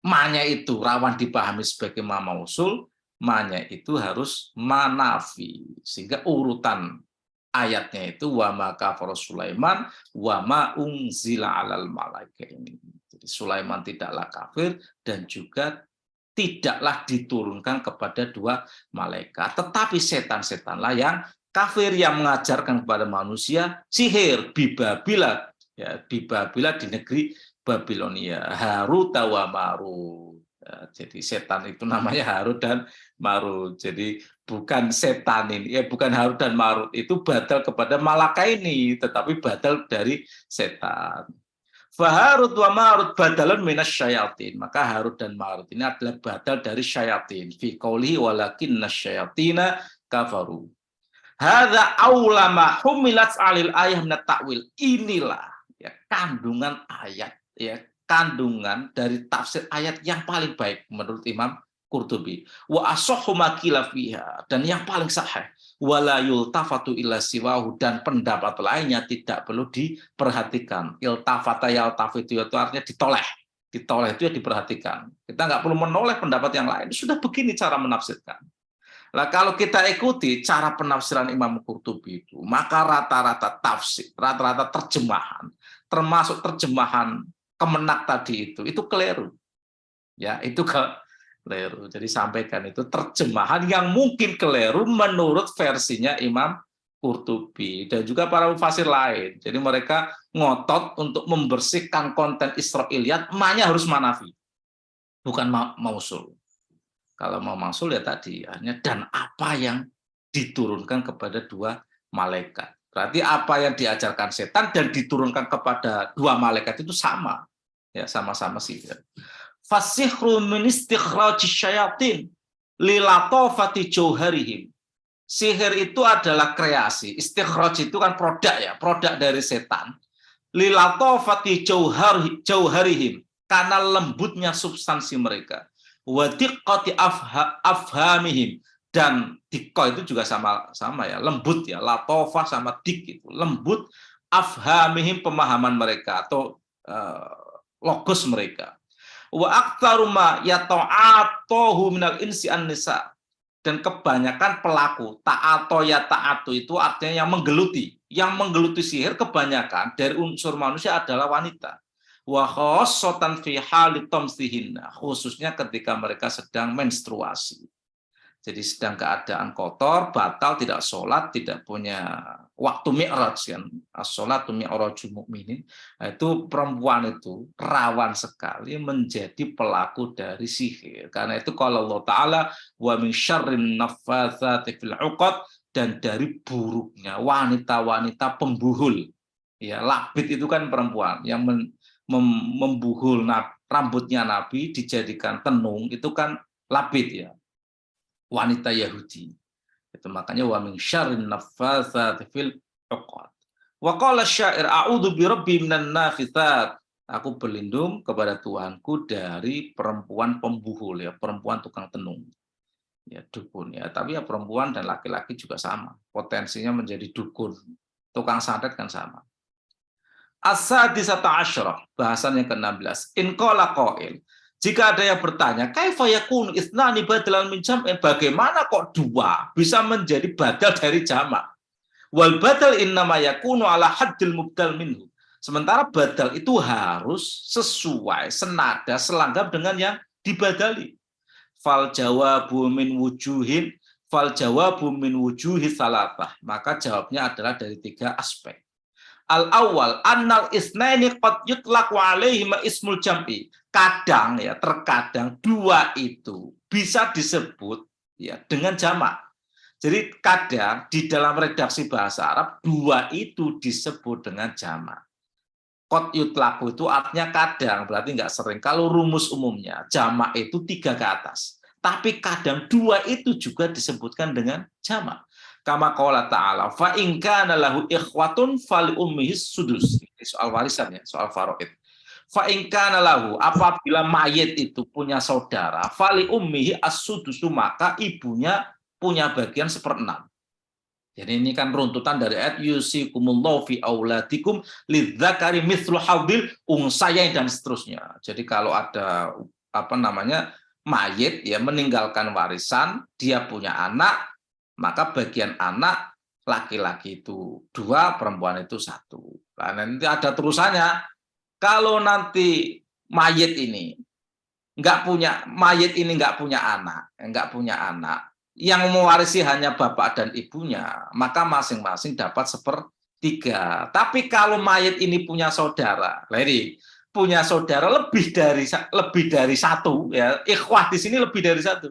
maknya itu rawan dipahami sebagai mausul, maknya itu harus manafi. Sehingga urutan ayatnya itu wa ma kafara Sulaiman wa ma unzila 'alal malaikaini. Jadi Sulaiman tidaklah kafir dan juga tidaklah diturunkan kepada dua malaikat, tetapi setan-setanlah yang kafir yang mengajarkan kepada manusia sihir bibabila ya, bibabila di negeri Babilonia, Harut wa Marut. Ya, jadi setan itu namanya Harut dan Marut. Jadi bukan setan ini, ya bukan Harut dan Marut itu batal kepada malaikat ini, tetapi batal dari setan. Faharut wa Marut badalun minas syayatin. Maka Harut dan Marut ini adalah badal dari syayatin. Fi qoulihi walakinna syayatina kafaru. Hadza aulama humilat alil ayah min ta'wil. Inilah ya kandungan ayat ya, kandungan dari tafsir ayat yang paling baik menurut Imam Qurtubi. Wa asahhu ma qila fiha, dan yang paling sahih wala yultafatu illa siwahu, dan pendapat lainnya tidak perlu diperhatikan. Iltafata yaltafitu itu artinya ditoleh. Ditoleh itu ya diperhatikan. Kita nggak perlu menoleh pendapat yang lain. Sudah begini cara menafsirkan. Nah, kalau kita ikuti cara penafsiran Imam Qurtubi itu, maka rata-rata tafsir, rata-rata terjemahan, termasuk terjemahan Kemenak tadi itu keliru. Ya, itu keliru. Jadi sampaikan itu terjemahan yang mungkin keliru menurut versinya Imam Qurtubi dan juga para mufasir lain. Jadi mereka ngotot untuk membersihkan konten Israiliyat, maknanya harus manafi, bukan mausul. Kalau mau mausul ya tadi, hanya dan apa yang diturunkan kepada dua malaikat. Berarti apa yang diajarkan setan dan diturunkan kepada dua malaikat itu sama. Ya, sama-sama sihir. Fasihru min istikhrajis syayatin lilatofati jauharihim. Sihir itu adalah kreasi. Istikhraj itu kan produk ya, produk dari setan. Lilatofati jauharihim, karena lembutnya substansi mereka. Wa diqqati afhamihim, dan dikko itu juga sama ya, lembut ya, latofah sama dik itu lembut, afhamihim pemahaman mereka atau logos mereka. Wa aktsaru ma yata'atuhu minal insi an-nisa, dan kebanyakan pelaku ta'ato ya ta'atu itu artinya yang menggeluti sihir kebanyakan dari unsur manusia adalah wanita. Wa khassatan fi hali tamsihinna, khususnya ketika mereka sedang menstruasi. Jadi sedang keadaan kotor, batal, tidak sholat, tidak punya waktu mi'raj kan. As-sholatu mi'rajul mu'minin. Nah, itu perempuan itu rawan sekali menjadi pelaku dari sihir. Karena itu kalau Allah Ta'ala wa min syarrin naffatsati fil 'uqad, dan dari buruknya wanita-wanita pembuhul. Ya, labid itu kan perempuan yang membuhul rambutnya Nabi dijadikan tenung, itu kan labid ya. Wanita Yahudi. Itu makanya wa min syarrin naffatsati fil 'uqad. Wa qala syair a'udzu bi rabbi minan nafitsat. Aku berlindung kepada Tuhanku dari perempuan pembuhul ya, perempuan tukang tenung. Ya, dukun ya, tapi ya perempuan dan laki-laki juga sama. Potensinya menjadi dukun. Tukang santet kan sama. As-sadisata asyarah, bahasan yang ke-16. In qala qail, jika ada yang bertanya, kaifa yakunu ithnani badalan min jam'in, bagaimana kok dua bisa menjadi badal dari jamak? Wal badal innama yakunu ala haddil mubdal minhu. Sementara badal itu harus sesuai, senada, selanggam dengan yang dibadali. Fal jawabu min wujuhin, fal jawabu min wujuhi salatah. Maka jawabnya adalah dari 3 aspek. Al-awwal annal isnaini qad yutlaqu alaihima ismul jam'i. Kadang ya, terkadang dua itu bisa disebut ya dengan jamak. Jadi kadang di dalam redaksi bahasa Arab dua itu disebut dengan jamak. Qad yutlaqu itu artinya kadang, berarti enggak sering. Kalau rumus umumnya jamak itu 3 ke atas. Tapi kadang dua itu juga disebutkan dengan jamak. Kama qala ta'ala, fa in kana lahu ikhwatun fali ummihi sudus. Ini soal warisan ya, soal faraid. Fa in kana lahu, apabila mayit itu punya saudara, fali ummihi as-sudusu, maka ibunya punya bagian 1/6. Jadi ini kan runtutan dari ayat yusikumullahu fi auladikum lidzakari mithlu hadzil unsayain dan seterusnya. Jadi kalau ada mayit ya meninggalkan warisan, dia punya anak, maka bagian anak laki-laki itu 2, perempuan itu 1. Karena nanti ada terusannya. Kalau nanti mayit ini nggak punya anak, yang mewarisi hanya bapak dan ibunya, maka masing-masing dapat 1/3. Tapi kalau mayit ini punya saudara, punya saudara lebih dari 1 ya, ikhwah di sini lebih dari 1.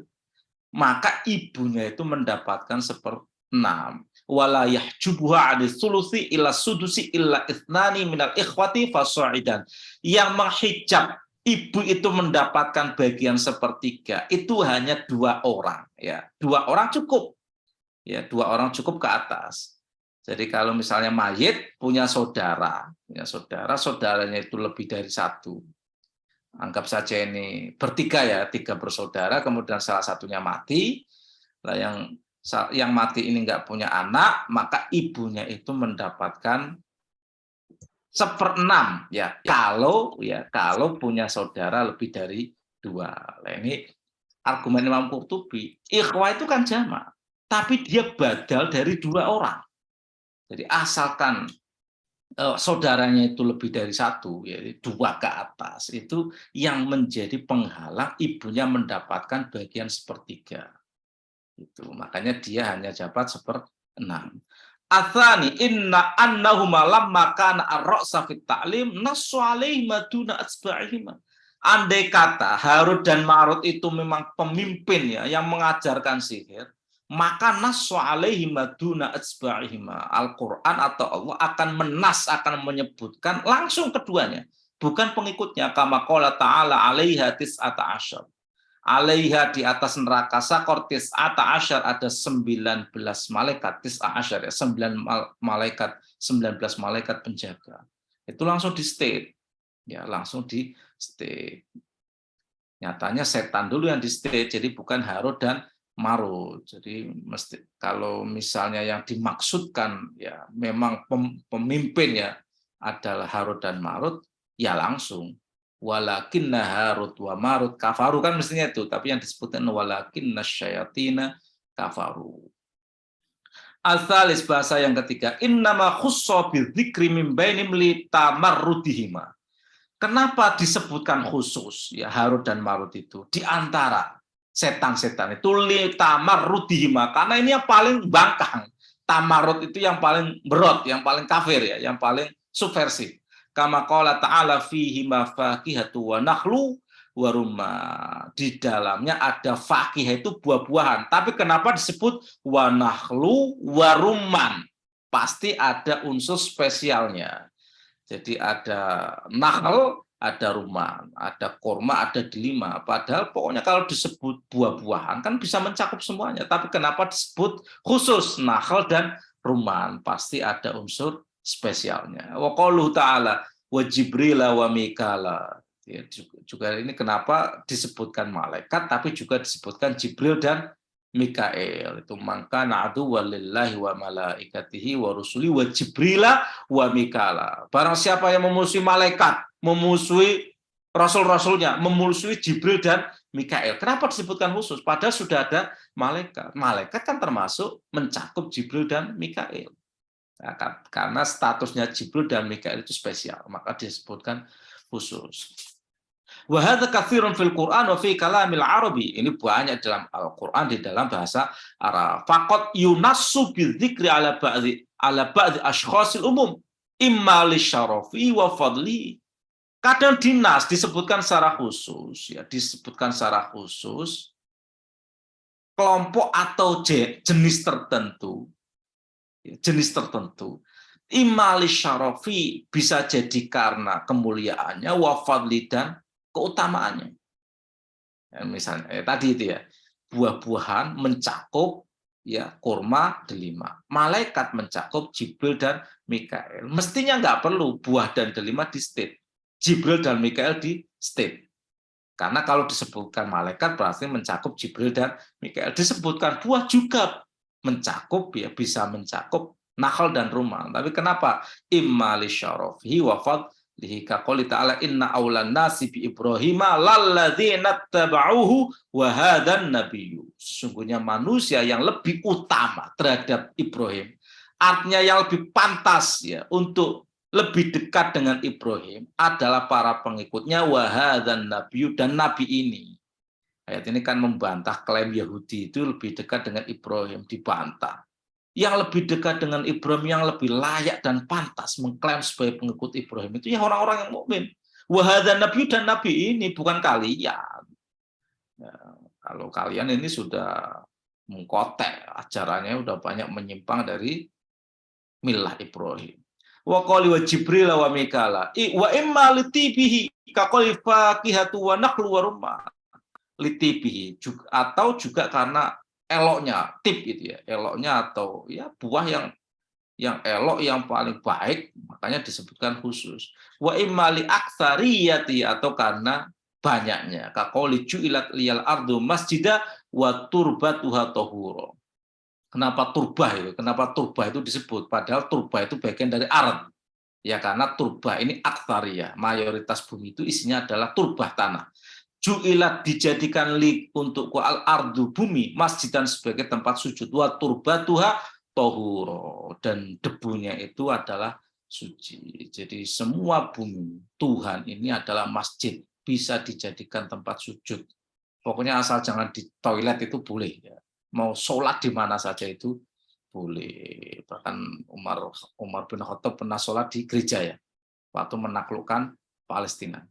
Maka ibunya itu mendapatkan 1/6. Wala yahjubuha 'anil sulusi illa sudusi illa ithnani minal ikhwati fasa'idan. Yang menghijab ibu itu mendapatkan bagian 1/3 itu hanya 2 orang ya. 2 orang cukup. Ya, 2 orang cukup ke atas. Jadi kalau misalnya mayit punya saudara, saudaranya itu lebih dari 1. Anggap saja ini bertiga ya, 3 bersaudara, kemudian salah satunya mati. Nah, yang mati ini nggak punya anak, maka ibunya itu mendapatkan 1/6 ya. Kalau punya saudara lebih dari 2. Nah, ini argumen Imam Qurtubi. Ikhwah itu kan jamak, tapi dia badal dari 2 orang. Jadi asalkan saudaranya itu lebih dari 1, yaitu 2 ke atas, itu yang menjadi penghalang ibunya mendapatkan bagian 1/3. Itu makanya dia hanya dapat 1/6. Atsani inna annahuma lamma kana ar-ra'sa fit ta'lim nassu 'alaihima duna atsba'ihima. Andai kata Harut dan Marut itu memang pemimpin ya yang mengajarkan sihir, maka nassu 'alaihima duna atsba'ihima. Al-Qur'an atau Allah akan menyebutkan langsung keduanya, bukan pengikutnya. Kama qala ta'ala 'alaiha tis'ata asyar. 'Alaiha di atas neraka Sakor tis'ata asyar, ada 19 malaikat, tis'a asyar ya, 19 malaikat penjaga. Itu langsung di state. Ya, langsung di state. Nyatanya setan dulu yang di state, jadi bukan Harut dan Marut. Jadi kalau misalnya yang dimaksudkan ya memang pemimpin ya adalah Harut dan Marut, ya langsung walakinna Harut wa Marut kafaru, kan mestinya itu, tapi yang disebutkan walakinna syayatina kafaru. Al-thalis, bahasa yang ketiga, innama khussa bidzikri min bainim li tamarrudihima. Kenapa disebutkan khusus ya Harut dan Marut itu di antara setan-setan itu li tamarrudihima, karena ini yang paling bangkang. Tamarrud itu yang paling berot, yang paling kafir ya, yang paling subversif. Kama qala ta'ala fihi mafakihatu wa nakhlu wa rumman. Di dalamnya ada fakih itu buah-buahan. Tapi kenapa disebut wa nakhlu wa rumman? Pasti ada unsur spesialnya. Jadi ada nakhl, ada rumman, ada korma, ada delima. Padahal pokoknya kalau disebut buah-buahan kan bisa mencakup semuanya. Tapi kenapa disebut khusus nakhl dan rumman? Pasti ada unsur spesialnya. Wa qauluhu ta'ala wa Jibril wa Mikala. Ya, juga ini kenapa disebutkan malaikat tapi juga disebutkan Jibril dan Mikail. Itu maka na'adu walillahi wa malaikatihi wa rusuli wa jibrila wa mikala. Barang siapa yang memusuhi malaikat, memusuhi rasul-rasulnya, memusuhi Jibril dan Mikail. Kenapa disebutkan khusus? Padahal sudah ada malaikat. Malaikat kan termasuk mencakup Jibril dan Mikail. Nah, karena statusnya Jibril dan Mikail itu spesial, maka disebutkan khusus. Wa hadza katsirun fil Qur'an wa fi kalamil Arabi. Ini banyak dalam Al-Qur'an, di dalam bahasa Arab. Faqad yunassu bidzikri ala ba'dhi ashkhasil umum imma li syarafi wa fadli. Kadang dinas disebutkan secara khusus, ya, disebutkan secara khusus kelompok atau jenis tertentu. Jenis tertentu. Imali syarafi bisa jadi karena kemuliaannya, wa fadli dan keutamaannya. Ya, misalnya tadi itu ya, buah-buahan mencakup ya kurma, delima. Malaikat mencakup Jibril dan Mikail. Mestinya nggak perlu buah dan delima di state. Jibril dan Mikail di state. Karena kalau disebutkan malaikat berarti mencakup Jibril dan Mikail. Disebutkan buah juga mencakup, ya bisa mencakup nakhal dan rumah. Tapi kenapa? Imma li syarafihi wa fadlihi kaqouli ta'ala inna awlan nasi bi Ibrahima lalladzina tabauhu wa hadan nabiyyu. Sesungguhnya manusia yang lebih utama terhadap Ibrahim, artinya yang lebih pantas ya untuk lebih dekat dengan Ibrahim adalah para pengikutnya wa hadan nabiyyu, dan nabi ini. Ayat ini kan membantah klaim Yahudi itu lebih dekat dengan Ibrahim, dibantah. Yang lebih dekat dengan Ibrahim, yang lebih layak dan pantas mengklaim sebagai pengikut Ibrahim itu ya orang-orang yang mukmin. Wa hadzan nabi, dan nabi ini bukan kalian. Ya, kalau kalian ini sudah mengkotek ajarannya, sudah banyak menyimpang dari milah Ibrahim. Wa qali wa Jibril wa Mikala wa imma litibihi ka qali faqihatu wa naqlu wa rumah. Litibihi atau juga karena eloknya, tip itu ya, eloknya atau ya buah yang elok, yang paling baik, makanya disebutkan khusus. Wa imma li aktsariyati, atau karena banyaknya, kaqouli ju'ilat liyal ardu masjida wa turbatuha tahura. Kenapa turbah itu? Kenapa turbah itu disebut? Padahal turbah itu bagian dari ard. Ya karena turbah ini aktsariyah, mayoritas bumi itu isinya adalah turbah, tanah. Ju'ilat, dijadikan li untuk al ardu, bumi, masjidan sebagai tempat sujud, wa turbatuha tahura, dan debunya itu adalah suci. Jadi semua bumi Tuhan ini adalah masjid, bisa dijadikan tempat sujud. Pokoknya asal jangan di toilet itu boleh ya. Mau sholat di mana saja itu boleh. Bahkan Umar bin Khattab pernah sholat di gereja ya, waktu menaklukkan Palestina.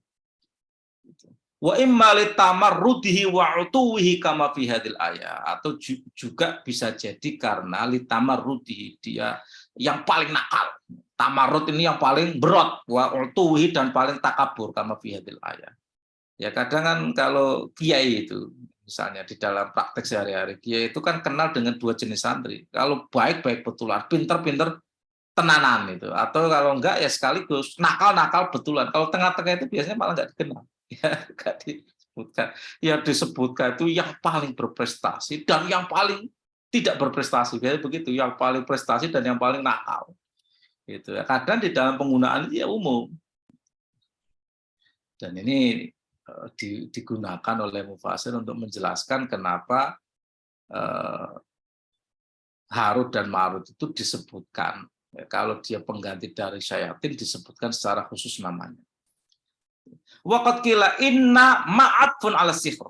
Wa imma litamarrudihi wa utuwihi kama fi hadil ayat, atau juga bisa jadi karena litamarrudihi, dia yang paling nakal. Tamarrud ini yang paling berot, wa utuwihi, dan paling takabur kama fi hadil ayat. Ya kadang kan kalau kiai itu misalnya di dalam praktek sehari-hari, kiai itu kan kenal dengan dua jenis santri. Kalau baik-baik betulan, pinter-pinter tenanan itu, atau kalau enggak ya sekaligus nakal-nakal betulan. Kalau tengah-tengah itu biasanya malah enggak dikenal. Ya, enggak disebutkan. Yang disebutkan itu yang paling berprestasi dan yang paling tidak berprestasi. Kayak begitu, yang paling prestasi dan yang paling nakal. Gitu ya. Kadang di dalam penggunaan itu ya umum. Dan ini digunakan oleh mufasir untuk menjelaskan kenapa Harut dan Marut itu disebutkan. Ya, kalau dia pengganti dari syayatin disebutkan secara khusus namanya. Waqad qila inna ma'atfun ala sihr.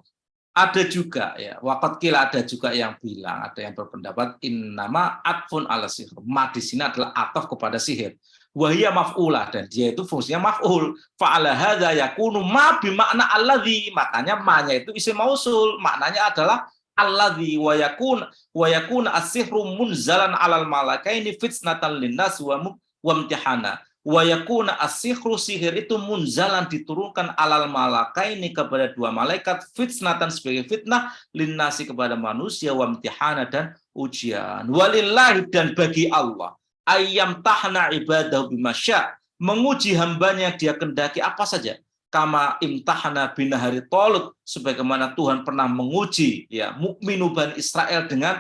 Ada juga ya, waqad qila, ada juga yang bilang, ada yang berpendapat inna ma'atfun ala sihr. Ma di sini adalah ataf kepada sihir. Wa hiya maf'ulah, dan dia itu fungsinya maf'ul. Fa ala hadza yakunu ma bi makna alladzi. Makanya ma-nya itu isim mausul, maknanya adalah alladzi wa yakun as-sihru munzalan 'alal malakaini fitnatan linnas wa imtihana. Wa yakuna as-sihru, sihir itu munzalan, diturunkan, alal malakaini, kepada dua malaikat, fitnatan, sebagai fitnah, linnasi, kepada manusia, wa imtihana, dan ujian. Walillahi, dan bagi Allah, ayyam tahna ibadahu bimasya, menguji hambanya dia kendaki apa saja. kama imtahana binahari Talut, sebagaimana Tuhan pernah menguji ya mukminu Bani Israel dengan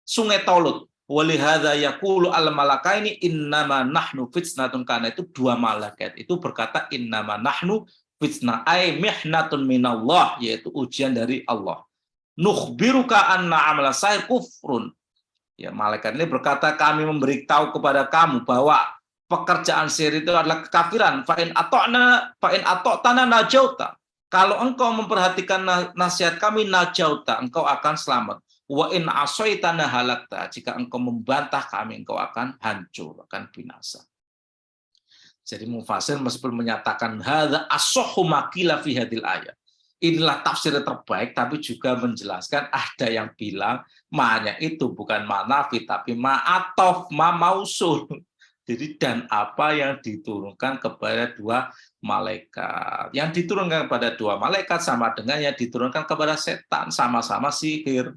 sungai Talut. Walihada yaqulu al malakaini innama nahnu fitnatun, karena itu dua malaikat itu berkata innama nahnu fitnah ay mihnatun minallah, yaitu ujian dari Allah. Nukhbiruka anna amala sahir kufrun. Ya, malaikat ini berkata, kami memberitahu kepada kamu bahwa pekerjaan sihir itu adalah kekafiran. Fa'in ata'tana najauta. Kalau engkau memperhatikan nasihat kami najauta, engkau akan selamat. Wa in asaitana halakta. Jika engkau membantah kami, engkau akan hancur, akan binasa. Jadi mufasir meskipun menyatakan hadza as-sahhu maqila fi hadil ayat. Inilah tafsir terbaik, tapi juga menjelaskan ada yang bilang ma'nya itu bukan ma'nafi tapi ma'atof, ma'mausul. Jadi dan apa yang diturunkan kepada dua malaikat. Yang diturunkan kepada dua malaikat sama dengan yang diturunkan kepada setan, sama-sama sihir.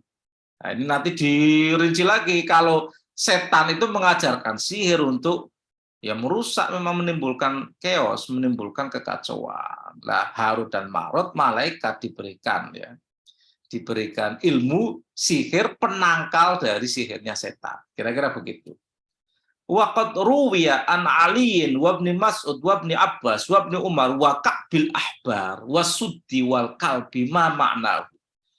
Nah, ini nanti dirinci lagi, kalau setan itu mengajarkan sihir untuk ya merusak, memang menimbulkan chaos, menimbulkan kekacauan. Lah Harut dan Marut malaikat diberikan ilmu sihir penangkal dari sihirnya setan. Kira-kira begitu. Waqad ruwiya an Aliin wa ibn Mas'ud wa ibn Abbas wa ibn Umar wa Ka'bil ahbar wa suddi wal kalbi ma ma'nahu.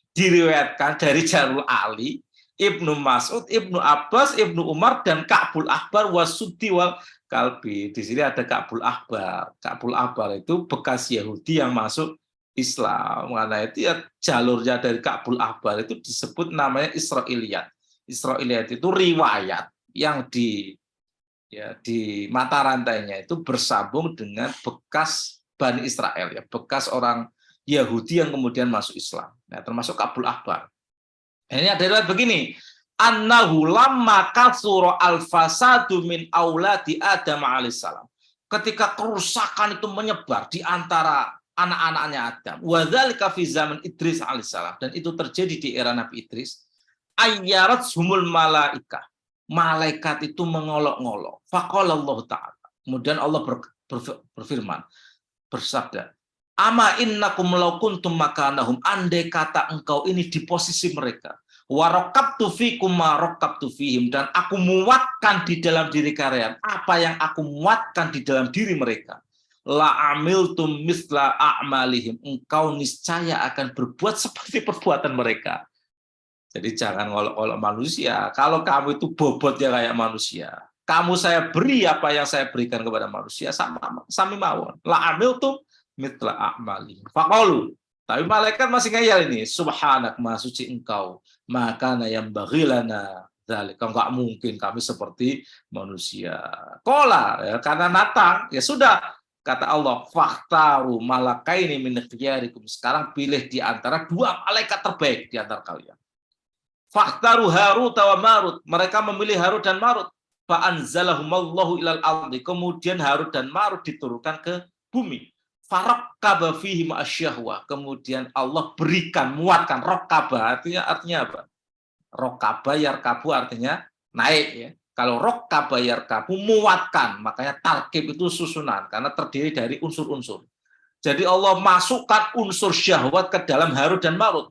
Diriwayatkan dari jalur Ali, Ibnu Mas'ud, Ibnu Abbas, Ibnu Umar, dan Ka'bul Ahbar wasuddi wal kalbi. Di sini ada Ka'bul Ahbar. Ka'bul Ahbar itu bekas Yahudi yang masuk Islam. Karena itu ya jalurnya dari Ka'bul Ahbar itu disebut namanya Israiliyat. Israiliyat itu riwayat yang di mata rantainya itu bersambung dengan bekas Bani Israel, ya bekas orang Yahudi yang kemudian masuk Islam. Nah, termasuk Ka'bul Ahbar. Ini ada riwayat begini, annahu lamma katsura al-fasadu min auladi Adam alaihissalam. Ketika kerusakan itu menyebar di antara anak-anaknya Adam, wa dzalika fi zaman Idris alaihissalam, dan itu terjadi di era Nabi Idris, ayyarat humul malaikah. Malaikat itu mengolok-ngolok. Faqala Allah Ta'ala. Kemudian Allah berfirman, bersabda, ama innakum law kuntum makanahum, andai kata engkau ini di posisi mereka, wa raqabtu fikum ma raqabtu fihim, dan aku muatkan di dalam diri kalian apa yang aku muatkan di dalam diri mereka, la amiltum misla a'malihim, engkau niscaya akan berbuat seperti perbuatan mereka. Jadi jangan ngolok-ngolok manusia. Kalau kamu itu bobotnya kayak manusia, kamu saya beri apa yang saya berikan kepada manusia, sami mawon, la amiltum mitla a'mali. Faqalu. Tapi malaikat masih ngeyel ini. Subhanak, maha suci engkau. Maka yang baghilana dzalika, enggak mungkin kami seperti manusia. Qala, ya, karena natang, ya sudah. Kata Allah, fakhtaru malakaini min khiyarikum. Sekarang pilih di antara dua malaikat terbaik di antara kalian. Fakhtaru Harut wa Marut. Mereka memilih Harut dan Marut. Fa anzalahumallahu ilal ardi. Kemudian Harut dan Marut diturunkan ke bumi. Farakkaba fihi ma'asyahwa. Kemudian Allah berikan, muatkan. Rakkaba artinya apa? Rakkaba yarkabu artinya naik, ya. Kalau rakkaba yarkabu muatkan, makanya tarkib itu susunan karena terdiri dari unsur-unsur. Jadi Allah masukkan unsur syahwat ke dalam Harut dan Marut.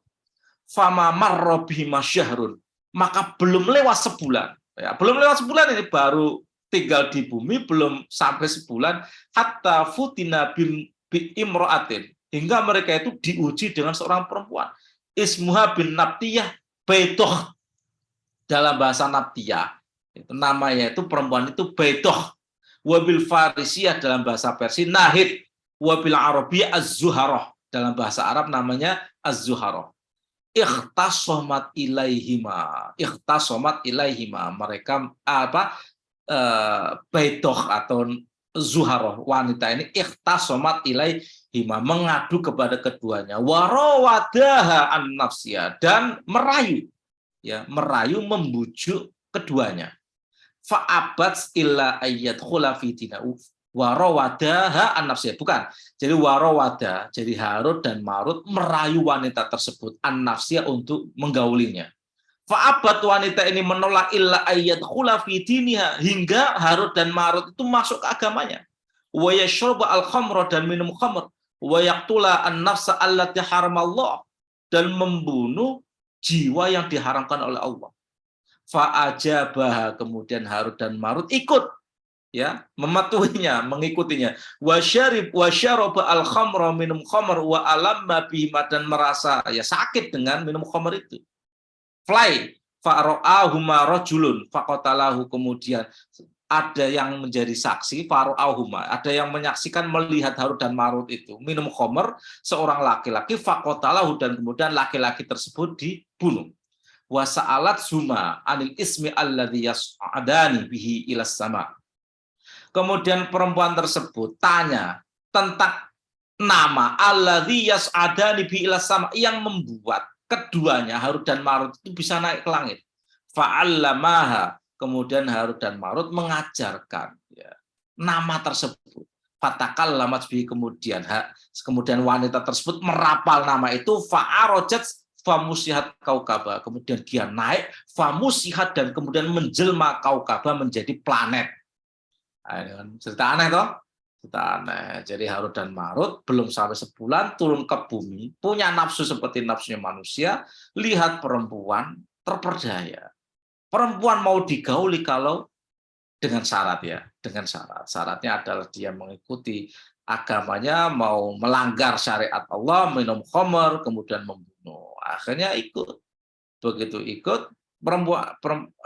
Fama marra bihi masyahrun. Maka belum lewat sebulan. Ya, belum lewat sebulan ini baru tinggal di bumi, belum sampai sebulan, hatta futina bi imra'atin, hingga mereka itu diuji dengan seorang perempuan, ismuha bin Nabtiyah Baitoh, dalam bahasa Nabtiyah itu namanya itu perempuan itu Baitoh, wabil Farisiyah dalam bahasa Persia Nahid, wabil Arabiyah Az-Zuharah, dalam bahasa Arab namanya Az-Zuharah. Ikhtasomat ilaihima, mereka Baitoh atau Zuharoh, wanita ini ikhtasomat ilaihima, mengadu kepada keduanya, warawadaha an nafsiyah, dan merayu membujuk keduanya. Fa'abat illa ayyad khulafitina, warawadaha an nafsiyah, bukan. Jadi warawada, jadi Harut dan Marut merayu wanita tersebut an nafsiyah untuk menggaulinya. Fa'abat, wanita ini menolak illa ayyad khulafidiniha, hingga Harut dan Marut itu masuk ke agamanya. Wa yashrabu al-khamra, dan minum khamr. wa yaqtula an-nafsa allati haramallah, dan membunuh jiwa yang diharamkan oleh Allah. Fa ajabah, kemudian Harut dan Marut ikut, ya, mematuhinya, mengikutinya. Wasyarib wasyaraba al-khamra, minum khamr, wa alamma bihima, dan merasa ya sakit dengan minum khamr itu. Fly fara'ahuma rajulun faqatalahu, kemudian ada yang menjadi saksi, fara'ahuma, ada yang menyaksikan melihat Harut dan Marut itu minum khamr, seorang laki-laki, faqatalahu, dan kemudian laki-laki tersebut dibunuh. Wa sa'alat Zuma anil ismi alladhi yas'adani bihi ilas sama. Kemudian perempuan tersebut tanya tentang nama alladzi yas'adani bi ilas sama, yang membuat keduanya Harut dan Marut itu bisa naik ke langit. Fa'allamaha, kemudian Harut dan Marut mengajarkan, ya, nama tersebut. Fatakallamat bi, kemudian wanita tersebut merapal nama itu. Fa'arajat famusihat kaukaba, kemudian dia naik famusihat, dan kemudian menjelma kaukaba menjadi planet. Nah, cerita aneh toh? Cerita aneh. Jadi Harut dan Marut belum sampai sebulan turun ke bumi, punya nafsu seperti nafsunya manusia, lihat perempuan, terperdaya. Perempuan mau digauli kalau dengan syarat, ya, dengan syarat. Syaratnya adalah dia mengikuti agamanya, mau melanggar syariat Allah, minum khamr, kemudian membunuh. Akhirnya ikut. Begitu ikut,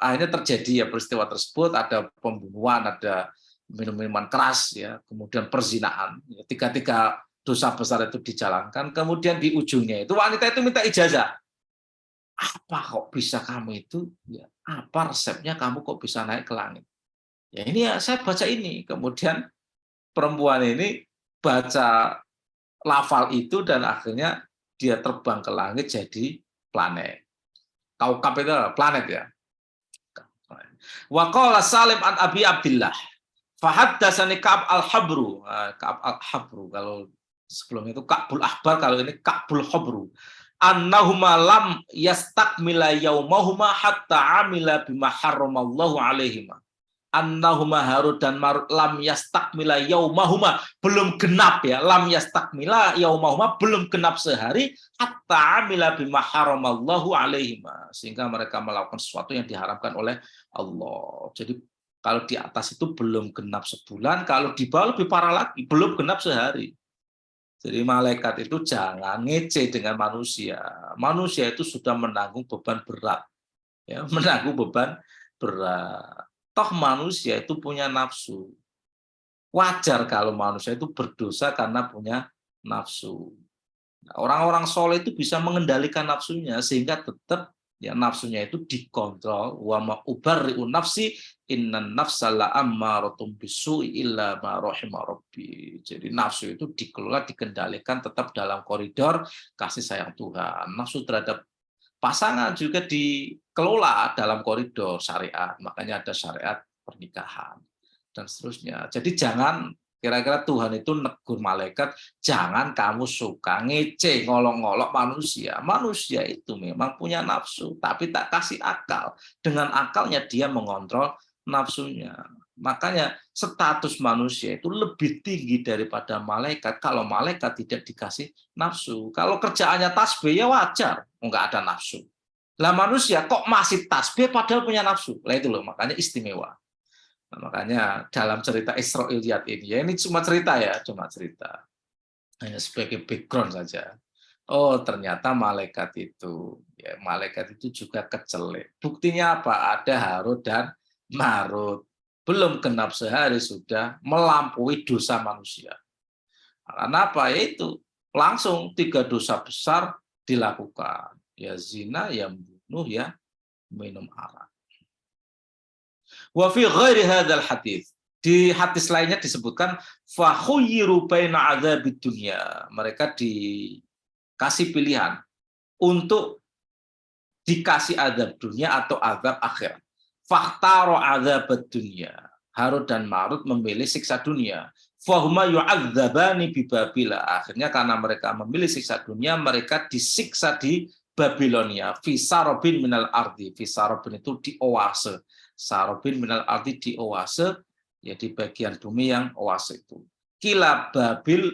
akhirnya terjadi ya peristiwa tersebut, ada pembunuhan, ada minum-minuman keras, ya, kemudian perzinaan. Tiga dosa besar itu dijalankan. Kemudian di ujungnya itu wanita itu minta ijazah. Apa kok bisa kamu itu? Ya, apa resepnya kamu kok bisa naik ke langit? Ya ini ya, saya baca ini. Kemudian perempuan ini baca lafal itu dan akhirnya dia terbang ke langit jadi planet. Kaukab itu planet, ya. Wa qala Salim an Abi Abdillah, fahaddatsani Ka'ab al-Habru. Ka'ab al-Habru, kalau sebelum itu Ka'bul Ahbar, kalau ini Ka'bul Habru. Annahuma lam yastakmila yaumahuma hatta amila bima harramallahu alaihima. Annahuma Harut dan Marut lam yastakmila yaumahuma, belum genap, ya, lam yastakmila yaumahuma, belum genap sehari, hatta amila bima harramallahu alaihima, sehingga mereka melakukan sesuatu yang diharamkan oleh Allah. Jadi kalau di atas itu belum genap sebulan, kalau di bawah lebih parah lagi, belum genap sehari. Jadi malaikat itu jangan ngece dengan manusia. Manusia itu sudah menanggung beban berat, ya, menanggung beban berat. Toh manusia itu punya nafsu. Wajar kalau manusia itu berdosa karena punya nafsu. Nah, orang-orang soleh itu bisa mengendalikan nafsunya sehingga tetap, ya, nafsunya itu dikontrol. Wa ma ubarri'u nafsi innan nafsa la'ammaratun bisu'i illa ma rahima rabbi. Jadi nafsu itu dikelola, dikendalikan tetap dalam koridor kasih sayang Tuhan. Nafsu terhadap pasangan juga dikelola dalam koridor syariat. Makanya ada syariat pernikahan dan seterusnya. Jadi jangan kira-kira Tuhan itu negur malaikat, jangan kamu suka ngece, ngolok-ngolok manusia. Manusia itu memang punya nafsu, tapi tak kasih akal. Dengan akalnya dia mengontrol nafsunya. Makanya status manusia itu lebih tinggi daripada malaikat kalau malaikat tidak dikasih nafsu. Kalau kerjaannya tasbih ya wajar, nggak ada nafsu. Lah manusia kok masih tasbih padahal punya nafsu. Lah itu loh, makanya istimewa. Nah, makanya dalam cerita Israiliyat ini, ya ini cuma cerita, ya, cuma cerita. Hanya sebagai background saja. Oh, ternyata malaikat itu, ya, malaikat itu juga kecelek. Buktinya apa? Ada Harut dan Marut. Belum genap sehari sudah melampaui dosa manusia. Karena apa? Itu langsung 3 dosa besar dilakukan. Ya zina, ya membunuh, ya minum arak. Wa fi ghairi hadzal hadits, di hadis lainnya disebutkan fa khuyyiru baina adzabid dunya. Mereka dikasih pilihan untuk dikasih azab dunia atau azab akhirat. Fakhtaro azabad dunya. Harut dan Marut memilih siksa dunia. Fahuma yu'adzabani bi Babila. Akhirnya karena mereka memilih siksa dunia, mereka disiksa di Babilonia. Fi sarobin minal ardi. Fi sarobin itu di oase. Sarobin minal ardi di oase, ya, di bagian bumi yang oase itu. Kila Babil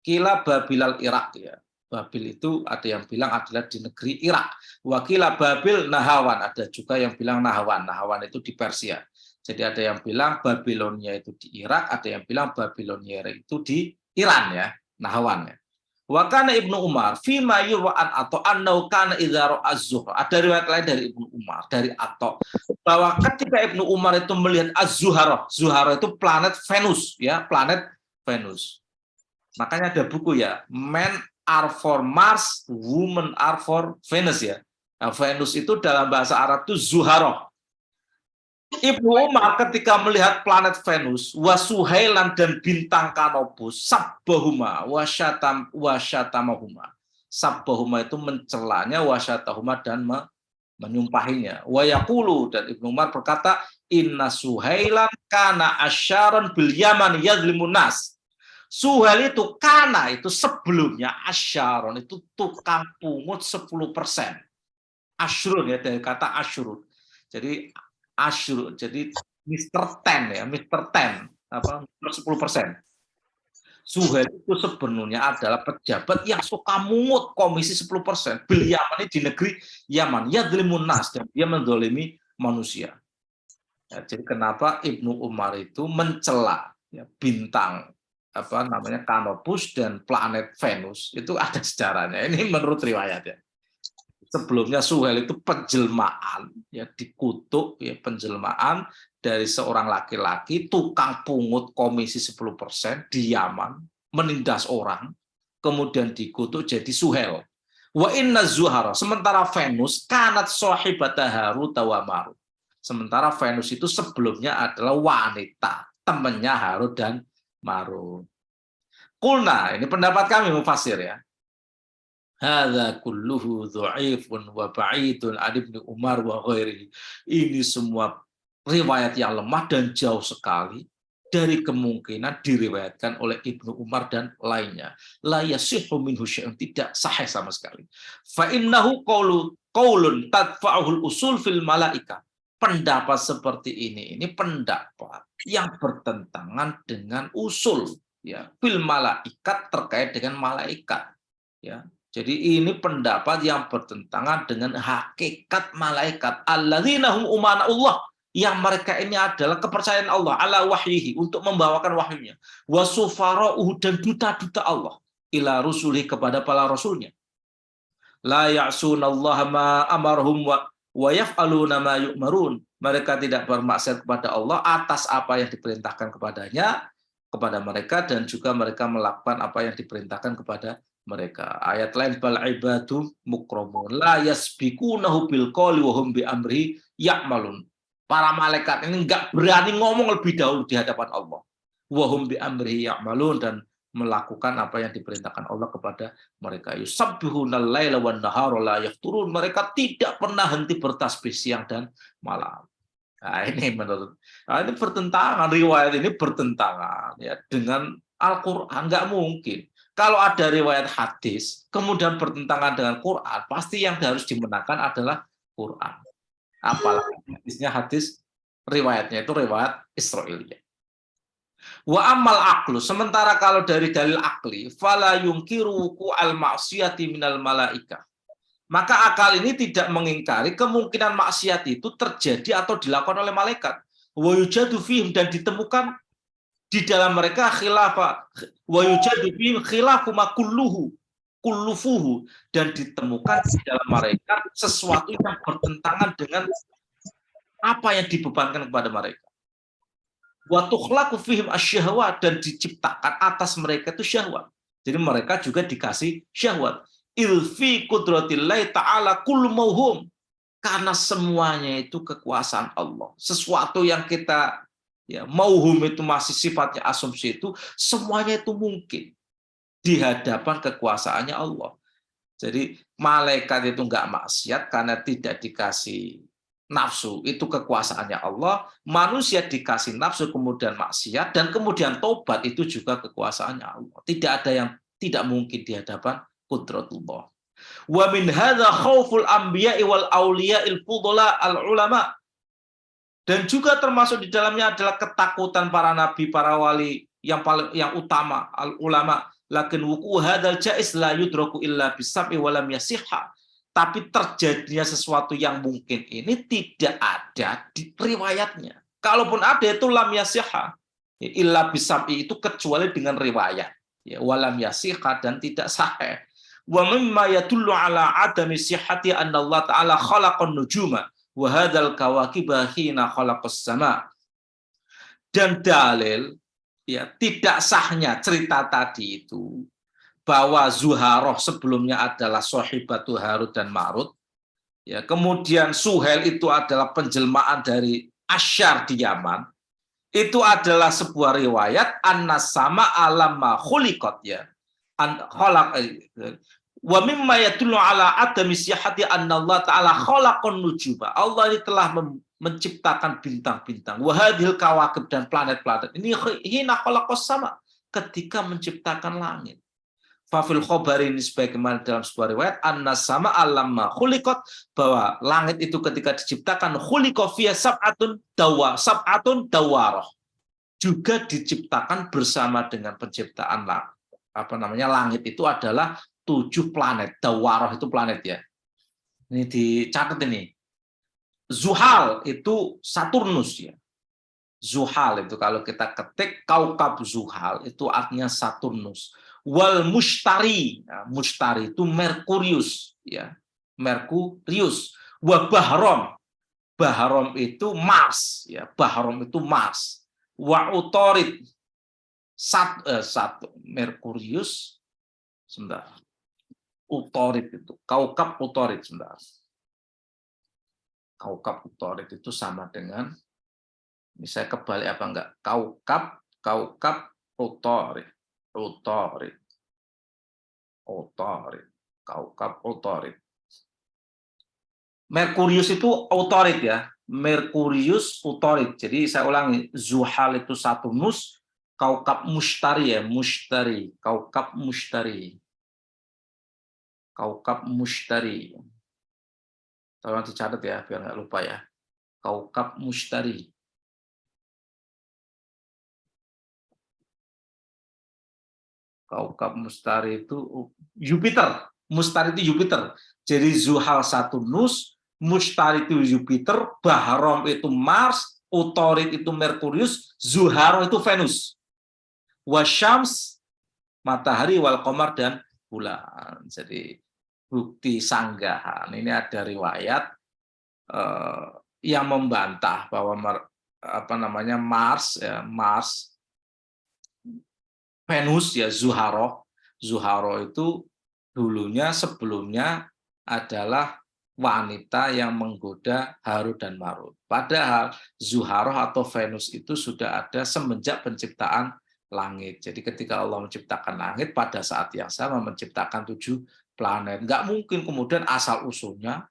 Kila Babilal Irak ya. Babil itu ada yang bilang adalah di negeri Irak. Wakila Babil Nahawan, ada juga yang bilang Nahawan. Nahawan itu di Persia. Jadi ada yang bilang Babilonia itu di Irak, ada yang bilang Babilonia itu di Iran ya, Nahawan ya. Wa kana Ibnu Umar fima yurwa'an atau annau kana idza ra'a az-zuhra. Ada riwayat lain dari Ibnu Umar, dari Atha, bahwa ketika Ibnu Umar itu melihat az-zuhra, Zuhara itu planet Venus ya, planet Venus. Makanya ada buku ya, Men are for Mars, Women are for Venus ya. Nah, Venus itu dalam bahasa Arab itu Zuhara. Ibnu Umar ketika melihat planet Venus, wasuhailan dan bintang Kanopus, sabbahuma wasyatamahuma. Sabbahuma itu mencelanya, wasyatahuma dan menyumpahinya. Wa yaqulu, dan Ibnu Umar berkata, inna Suhailan kana asyaron bil Yaman yadlimun nas. Suhail itu kana itu sebelumnya asyaron itu tukang pungut 10%. Asyrun ya, dari kata asyrun. Jadi Asyur, jadi Mr. 10 ya, Mr. 10 apa 10%. Suhail itu sebenarnya adalah pejabat yang suka mungut komisi 10%. Bil Yaman di negeri Yaman, yadlimun nas, dan dia mendolimi manusia. Ya, jadi kenapa Ibnu Umar itu mencela ya, bintang apa namanya Kanopus dan planet Venus itu ada sejarahnya. Ini menurut riwayat ya. Sebelumnya Suhail itu penjelmaan, ya dikutuk, ya penjelmaan dari seorang laki-laki tukang pungut komisi 10% di Yaman, menindas orang, kemudian dikutuk jadi Suhail. Wa inna Zuhara, sementara Venus kanat sahibata Harut wa Marut. Sementara Venus itu sebelumnya adalah wanita, temannya Harut dan Marut. Kulna, ini pendapat kami mufassir ya. Hadza kulluhu dhaifun wa ba'idun an Ibnu Umar wa ghairihi. Ini semua riwayat yang lemah dan jauh sekali dari kemungkinan diriwayatkan oleh Ibnu Umar dan lainnya. La yasihhu minhu syai'un, tidak sahih sama sekali. Fa innahu qaulun tadfa'uhul usul fil malaika. Pendapat seperti ini pendapat yang bertentangan dengan usul ya, fil malaikat, terkait dengan malaikat ya. Jadi ini pendapat yang bertentangan dengan hakikat malaikat. Alladzina hum umana'ullah, yang mereka ini adalah kepercayaan Allah ala wahyihi, untuk membawakan wahyunya. Wa sufara'uhu, dan duta-duta Allah ila rusuli, kepada para rasulnya. La ya'sunallaha ma amarhum wa yaf'aluna ma yu'marun. Mereka tidak bermaksiat kepada Allah atas apa yang diperintahkan kepada mereka, dan juga mereka melakukan apa yang diperintahkan kepada mereka. Ayat lain, bal ibadu mukramun la yasbiqunahu bil qawli wa hum bi amri ya'malun. Para malaikat ini enggak berani ngomong lebih dahulu di hadapan Allah. Wa hum bi amri ya'malun, dan melakukan apa yang diperintahkan Allah kepada mereka. Yusabbihunal laila wan nahara la yafturun. Mereka tidak pernah henti bertasbih siang dan malam. Nah, ini ini bertentangan, riwayat ini bertentangan ya dengan Al-Qur'an, enggak mungkin. Kalau ada riwayat hadis, kemudian bertentangan dengan Quran, pasti yang harus dimenangkan adalah Quran. Apalagi hadisnya hadis, riwayatnya itu riwayat Israiliyah. Wa amal aqlu, sementara kalau dari dalil akli, fala yungkiru al ma'siyati minal malaika. Maka akal ini tidak mengingkari kemungkinan maksiat itu terjadi atau dilakukan oleh malaikat. Wa yujadu fihim, dan ditemukan di dalam mereka khilafah, wa yujadu fihim khilafu ma kullufuhu, dan ditemukan di dalam mereka sesuatu yang bertentangan dengan apa yang dibebankan kepada mereka. Wa tukhlaqu fihim asyahwat, dan diciptakan atas mereka itu syahwat. Jadi mereka juga dikasih syahwat. Ilfi qudratillahi ta'ala kullu mauhum, karena semuanya itu kekuasaan Allah. Sesuatu yang kita ya mauhum itu masih sifatnya asumsi, itu semuanya itu mungkin di hadapan kekuasaannya Allah. Jadi malaikat itu enggak maksiat karena tidak dikasih nafsu, itu kekuasaannya Allah. Manusia dikasih nafsu kemudian maksiat, dan kemudian tobat, itu juga kekuasaannya Allah. Tidak ada yang tidak mungkin di hadapan qudratullah. Wa min hadza khauful anbiya'i wal auliya'il fudala al ulama. Dan juga termasuk di dalamnya adalah ketakutan para nabi, para wali yang utama, al ulama, Lakin wuku hadzal jaiz la yudraku illa bisab'i wa lam yasihha. Tapi terjadinya sesuatu yang mungkin ini tidak ada di riwayatnya. Kalaupun ada itu lam yasihha. Illa bisab'i itu kecuali dengan riwayat. Ya, walam yasihha dan tidak sahih. Wa mimma yadullu ala adami sihhati anna Allah ta'ala khalaqan nujuma wa hadzal kawakiba hina khalaqas sama. Dan dalil ya tidak sahnya cerita tadi itu bahwa Zuharoh sebelumnya adalah Sohibatu Harut dan Marut. Ya, kemudian Suhel itu adalah penjelmaan dari Asyar di Yaman. Itu adalah sebuah riwayat annas sama alamma khuliqat ya. Wa mimma yadullu ala adami sihhati anna Allah ta'ala khalaqan nujuba. Allah ini telah menciptakan bintang-bintang. Wa hadhil kawakib dan planet-planet. Ini hina khalaqas sama, ketika menciptakan langit. Fafil khobari ini sebagaimana dalam sebuah riwayat annas sama alamma khuliqat, bahwa langit itu ketika diciptakan khuliqa fiya sab'atun dawaroh, juga diciptakan bersama dengan penciptaan langit itu adalah 7 planet. Dawaroh itu planet ya. Ini dicatat ini. Zuhal itu Saturnus ya. Zuhal itu kalau kita ketik kaukab Zuhal itu artinya Saturnus. Wal Mushtari, nah, Mushtari itu Merkurius ya. Merkurius. Wa Bahrom. Bahrom itu Mars ya. Bahrom itu Mars. Wa Utorid. Merkurius. Sebentar. Utorid itu. Kaukab Utorid sebentar. Kaukab Utorid itu sama dengan, ini saya kebalik apa enggak? Kaukab Utorid. Kaukab Utorid. Merkurius itu Utorid ya. Merkurius Utorid. Jadi saya ulangi, Zuhal itu Saturnus, kaukab Mushtari ya, Mushtari, kaukab Mushtari. Kaukab Mushtari. Tolong dicatat ya, biar nggak lupa ya. Kaukab Mushtari. Kaukab Mushtari itu Jupiter. Mushtari itu Jupiter. Jadi Zuhal Saturnus, Mushtari itu Jupiter, Bahrom itu Mars, Utorid itu Merkurius, Zuharo itu Venus. Wasyams, matahari, wal qamar dan bulan. Jadi bukti sanggahan. Ini ada riwayat yang membantah bahwa Mars ya, Venus ya, Zuharo itu sebelumnya adalah wanita yang menggoda Harut dan Marut. Padahal Zuharo atau Venus itu sudah ada semenjak penciptaan langit. Jadi ketika Allah menciptakan langit, pada saat yang sama menciptakan 7 planet. Nggak mungkin kemudian asal-usulnya.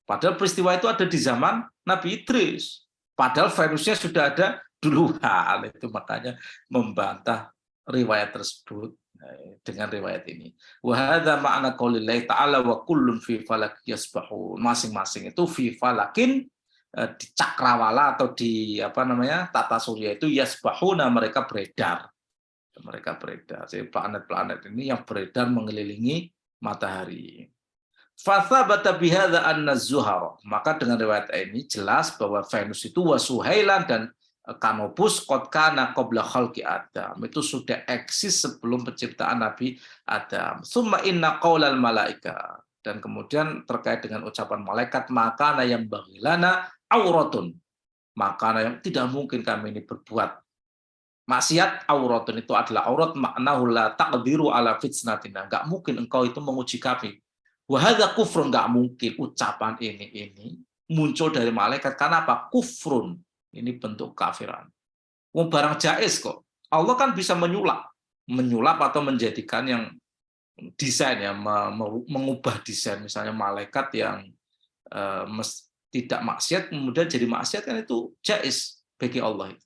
Padahal peristiwa itu ada di zaman Nabi Idris. Padahal Venusnya sudah ada duluan. Itu makanya membantah riwayat tersebut dengan riwayat ini. Wa hadza ma'na qaulillahi ta'ala wa kullun fi falak yasbahun. Masing-masing itu fi falakin, di cakrawala atau di tata surya itu yasbahuna, mereka beredar. Jadi planet-planet ini yang beredar mengelilingi matahari. Fathabata bihadza anna Zuhara. Maka dengan riwayat ini jelas bahwa Venus itu wasuhailan dan Kanopus qad kana qabla khalqi Adam. Itu sudah eksis sebelum penciptaan Nabi Adam. Summa inna qaulal malaika. Dan kemudian terkait dengan ucapan malaikat, maka yang bagilana auratun. Maka yang tidak mungkin kami ini berbuat maksiat. Auratun itu adalah aurat, maknahu la taqdiru ala fitnatina. Enggak mungkin engkau itu menguji kami. Wa hadza kufrun, enggak mungkin ucapan ini muncul dari malaikat. Karena apa? Kufrun. Ini bentuk kafiran. Wong barang jaiz kok. Allah kan bisa menyulap atau menjadikan yang desain ya, mengubah desain, misalnya malaikat yang tidak maksiat kemudian jadi maksiat, kan itu jaiz bagi Allah itu.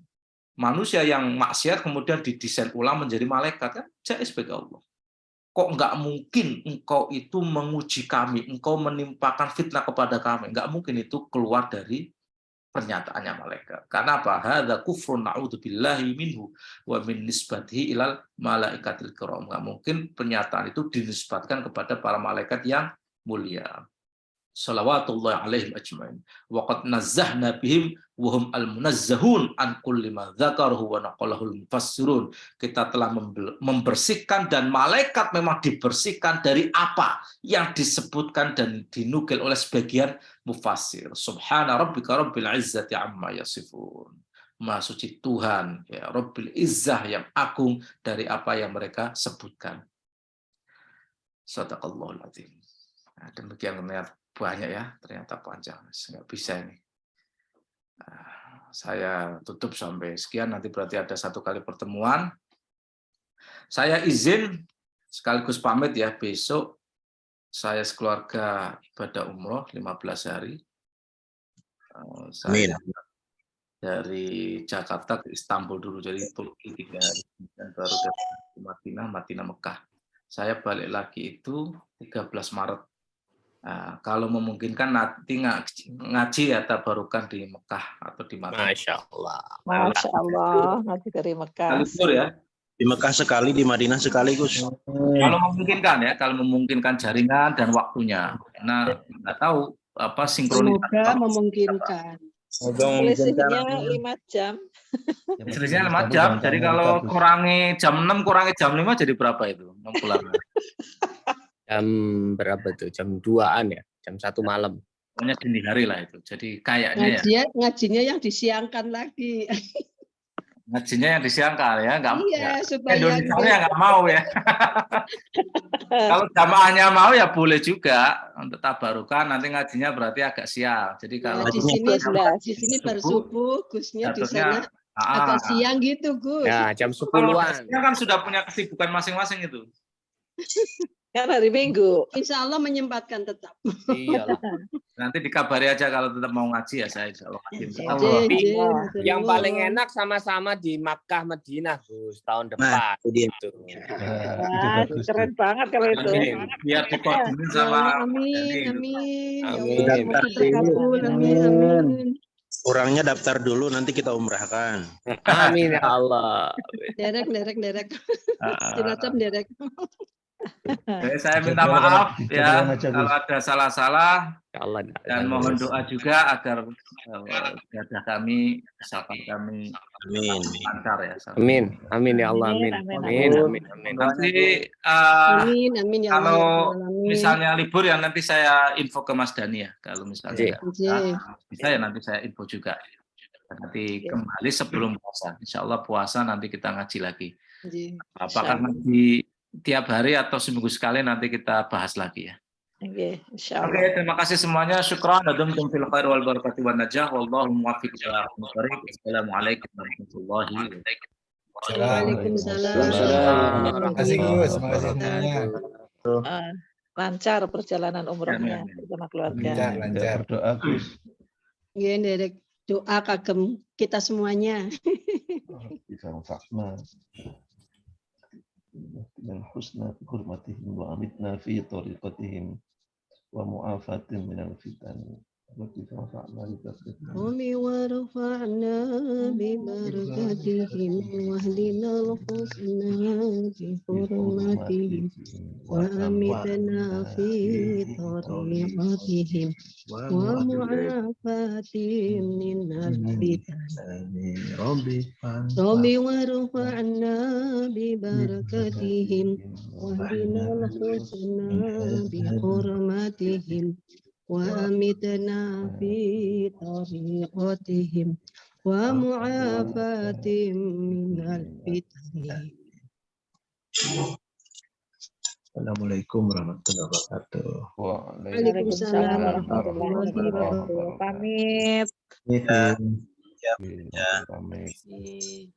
Manusia yang maksiat kemudian didesain ulang menjadi malaikat, kan jaiz bagi Allah. Kok nggak mungkin engkau itu menguji kami, engkau menimpakan fitnah kepada kami, nggak mungkin itu keluar dari pernyataannya malaikat. Karena apa? Hadza kufrun na'udzubillahi minhu wa min nisbatihi ilal malaikatil kiram. Enggak mungkin pernyataan itu dinisbatkan kepada para malaikat yang mulia. Shalawatullah alaihim ajmain. Wa qad nazzahna bihim wa hum al-munazzahun an kulli ma dzakarahu wa naqalahul mufassirun. Kita telah membersihkan dan malaikat memang dibersihkan dari apa yang disebutkan dan dinukil oleh sebagian mufassir. Subhana rabbika rabbil izzati amma yasifun. Maha suci Tuhan, ya Rabbil Izzah yang agung dari apa yang mereka sebutkan. Shadaqallahul azim. Nah, demikian ternyata banyak ya, ternyata panjang, nggak bisa ini. Saya tutup sampai sekian, nanti berarti ada 1 kali pertemuan. Saya izin sekaligus pamit ya, besok saya sekeluarga ibadah umroh 15 hari. Saya dari Jakarta ke Istanbul dulu, jadi Turki 3 hari, dan baru dari Madinah, Mekah. Saya balik lagi itu 13 Maret. Nah, kalau memungkinkan nanti ngaji atau tabarukan di Mekah atau di Madinah. Masya Allah. Masya Allah, ngaji dari Mekah. Libur ya. Di Mekah sekali, di Madinah sekali, Gus. Kalau memungkinkan ya, kalau memungkinkan jaringan dan waktunya. Karena nggak tahu apa sinkronisasi. Semoga memungkinkan. Selisihnya 5 jam. Selisihnya 5 jam. Jadi kalau kurangi jam 6, kurangi jam 5 jadi berapa itu? 6 pulang. Jam berapa tuh? Jam 2-an ya? Jam 1 malam. Pokoknya dini hari lah itu. Jadi kayaknya ya. Ngajinya yang disiangkan lagi. Ngajinya yang disiangkan ya. Iya, supaya Indonesia nggak mau ya. Kalau jamaahnya mau ya boleh juga untuk tabarukan. Nanti ngajinya berarti agak siang. Jadi kalau di sini baru subuh, Gusnya di sana agak siang gitu, Gus. Ya, jam 10-an. Kan sudah punya kesibukan masing-masing itu. Kan hari Minggu. Insya Allah menyempatkan tetap. Iyalah. Nanti dikabari aja kalau tetap mau ngaji ya saya insya Allah. Yang paling enak sama-sama di Makkah, Madinah, Gus, tahun depan. Gitu. Wah, keren banget kalau itu. Biar dikoordinir sama. Amin. Amin. Kurangnya daftar dulu, nanti kita umrahkan. Amin ya Allah. Derek. Cilacap derek. Saya minta maaf ya kalau ada salah-salah dan mohon doa juga agar ibadah kami, sahabat kami lancar ya. Amin ya Allah. Amin. Nanti kalau misalnya libur ya nanti saya info ke Mas Dani ya. Kalau misalnya bisa ya nanti saya info juga. Nanti kembali sebelum puasa. Insya Allah puasa nanti kita ngaji lagi. Apakah nanti tiap hari atau seminggu sekali nanti kita bahas lagi ya. Oke, terima kasih semuanya. Syukran. Dumtum fil khair wal barakati wan najah. Wallahu muwaffiq ila aqwamit thoriq. Assalamualaikum warahmatullahi wabarakatuh. Waalaikumsalam. Terima kasih Gus, terima kasih semuanya. Lancar perjalanan umrohnya bersama keluarga. Lancar. Berdoa, Gus. Iya, derek doa kagem kita semuanya. Bisa fakna. Dan husna hurmatihim wa amitna fi tariqatihim wa mu'afatin minal fitan. Amin wa rafa'na bi barakatihim wa hdina al-husna bi hurmatihim wa amitna fi tariqatihim wa mu'afatin minal fitan. Rabbi wa rafa'na bi barakatihim wa hdina al-husna bi hurmatihim wa amitna fi tariqatihim wa mu'afatim minal fitani. Assalamualaikum warahmatullahi wabarakatuh. Waalaikumsalam warahmatullahi wabarakatuh. Pamit. Pamit.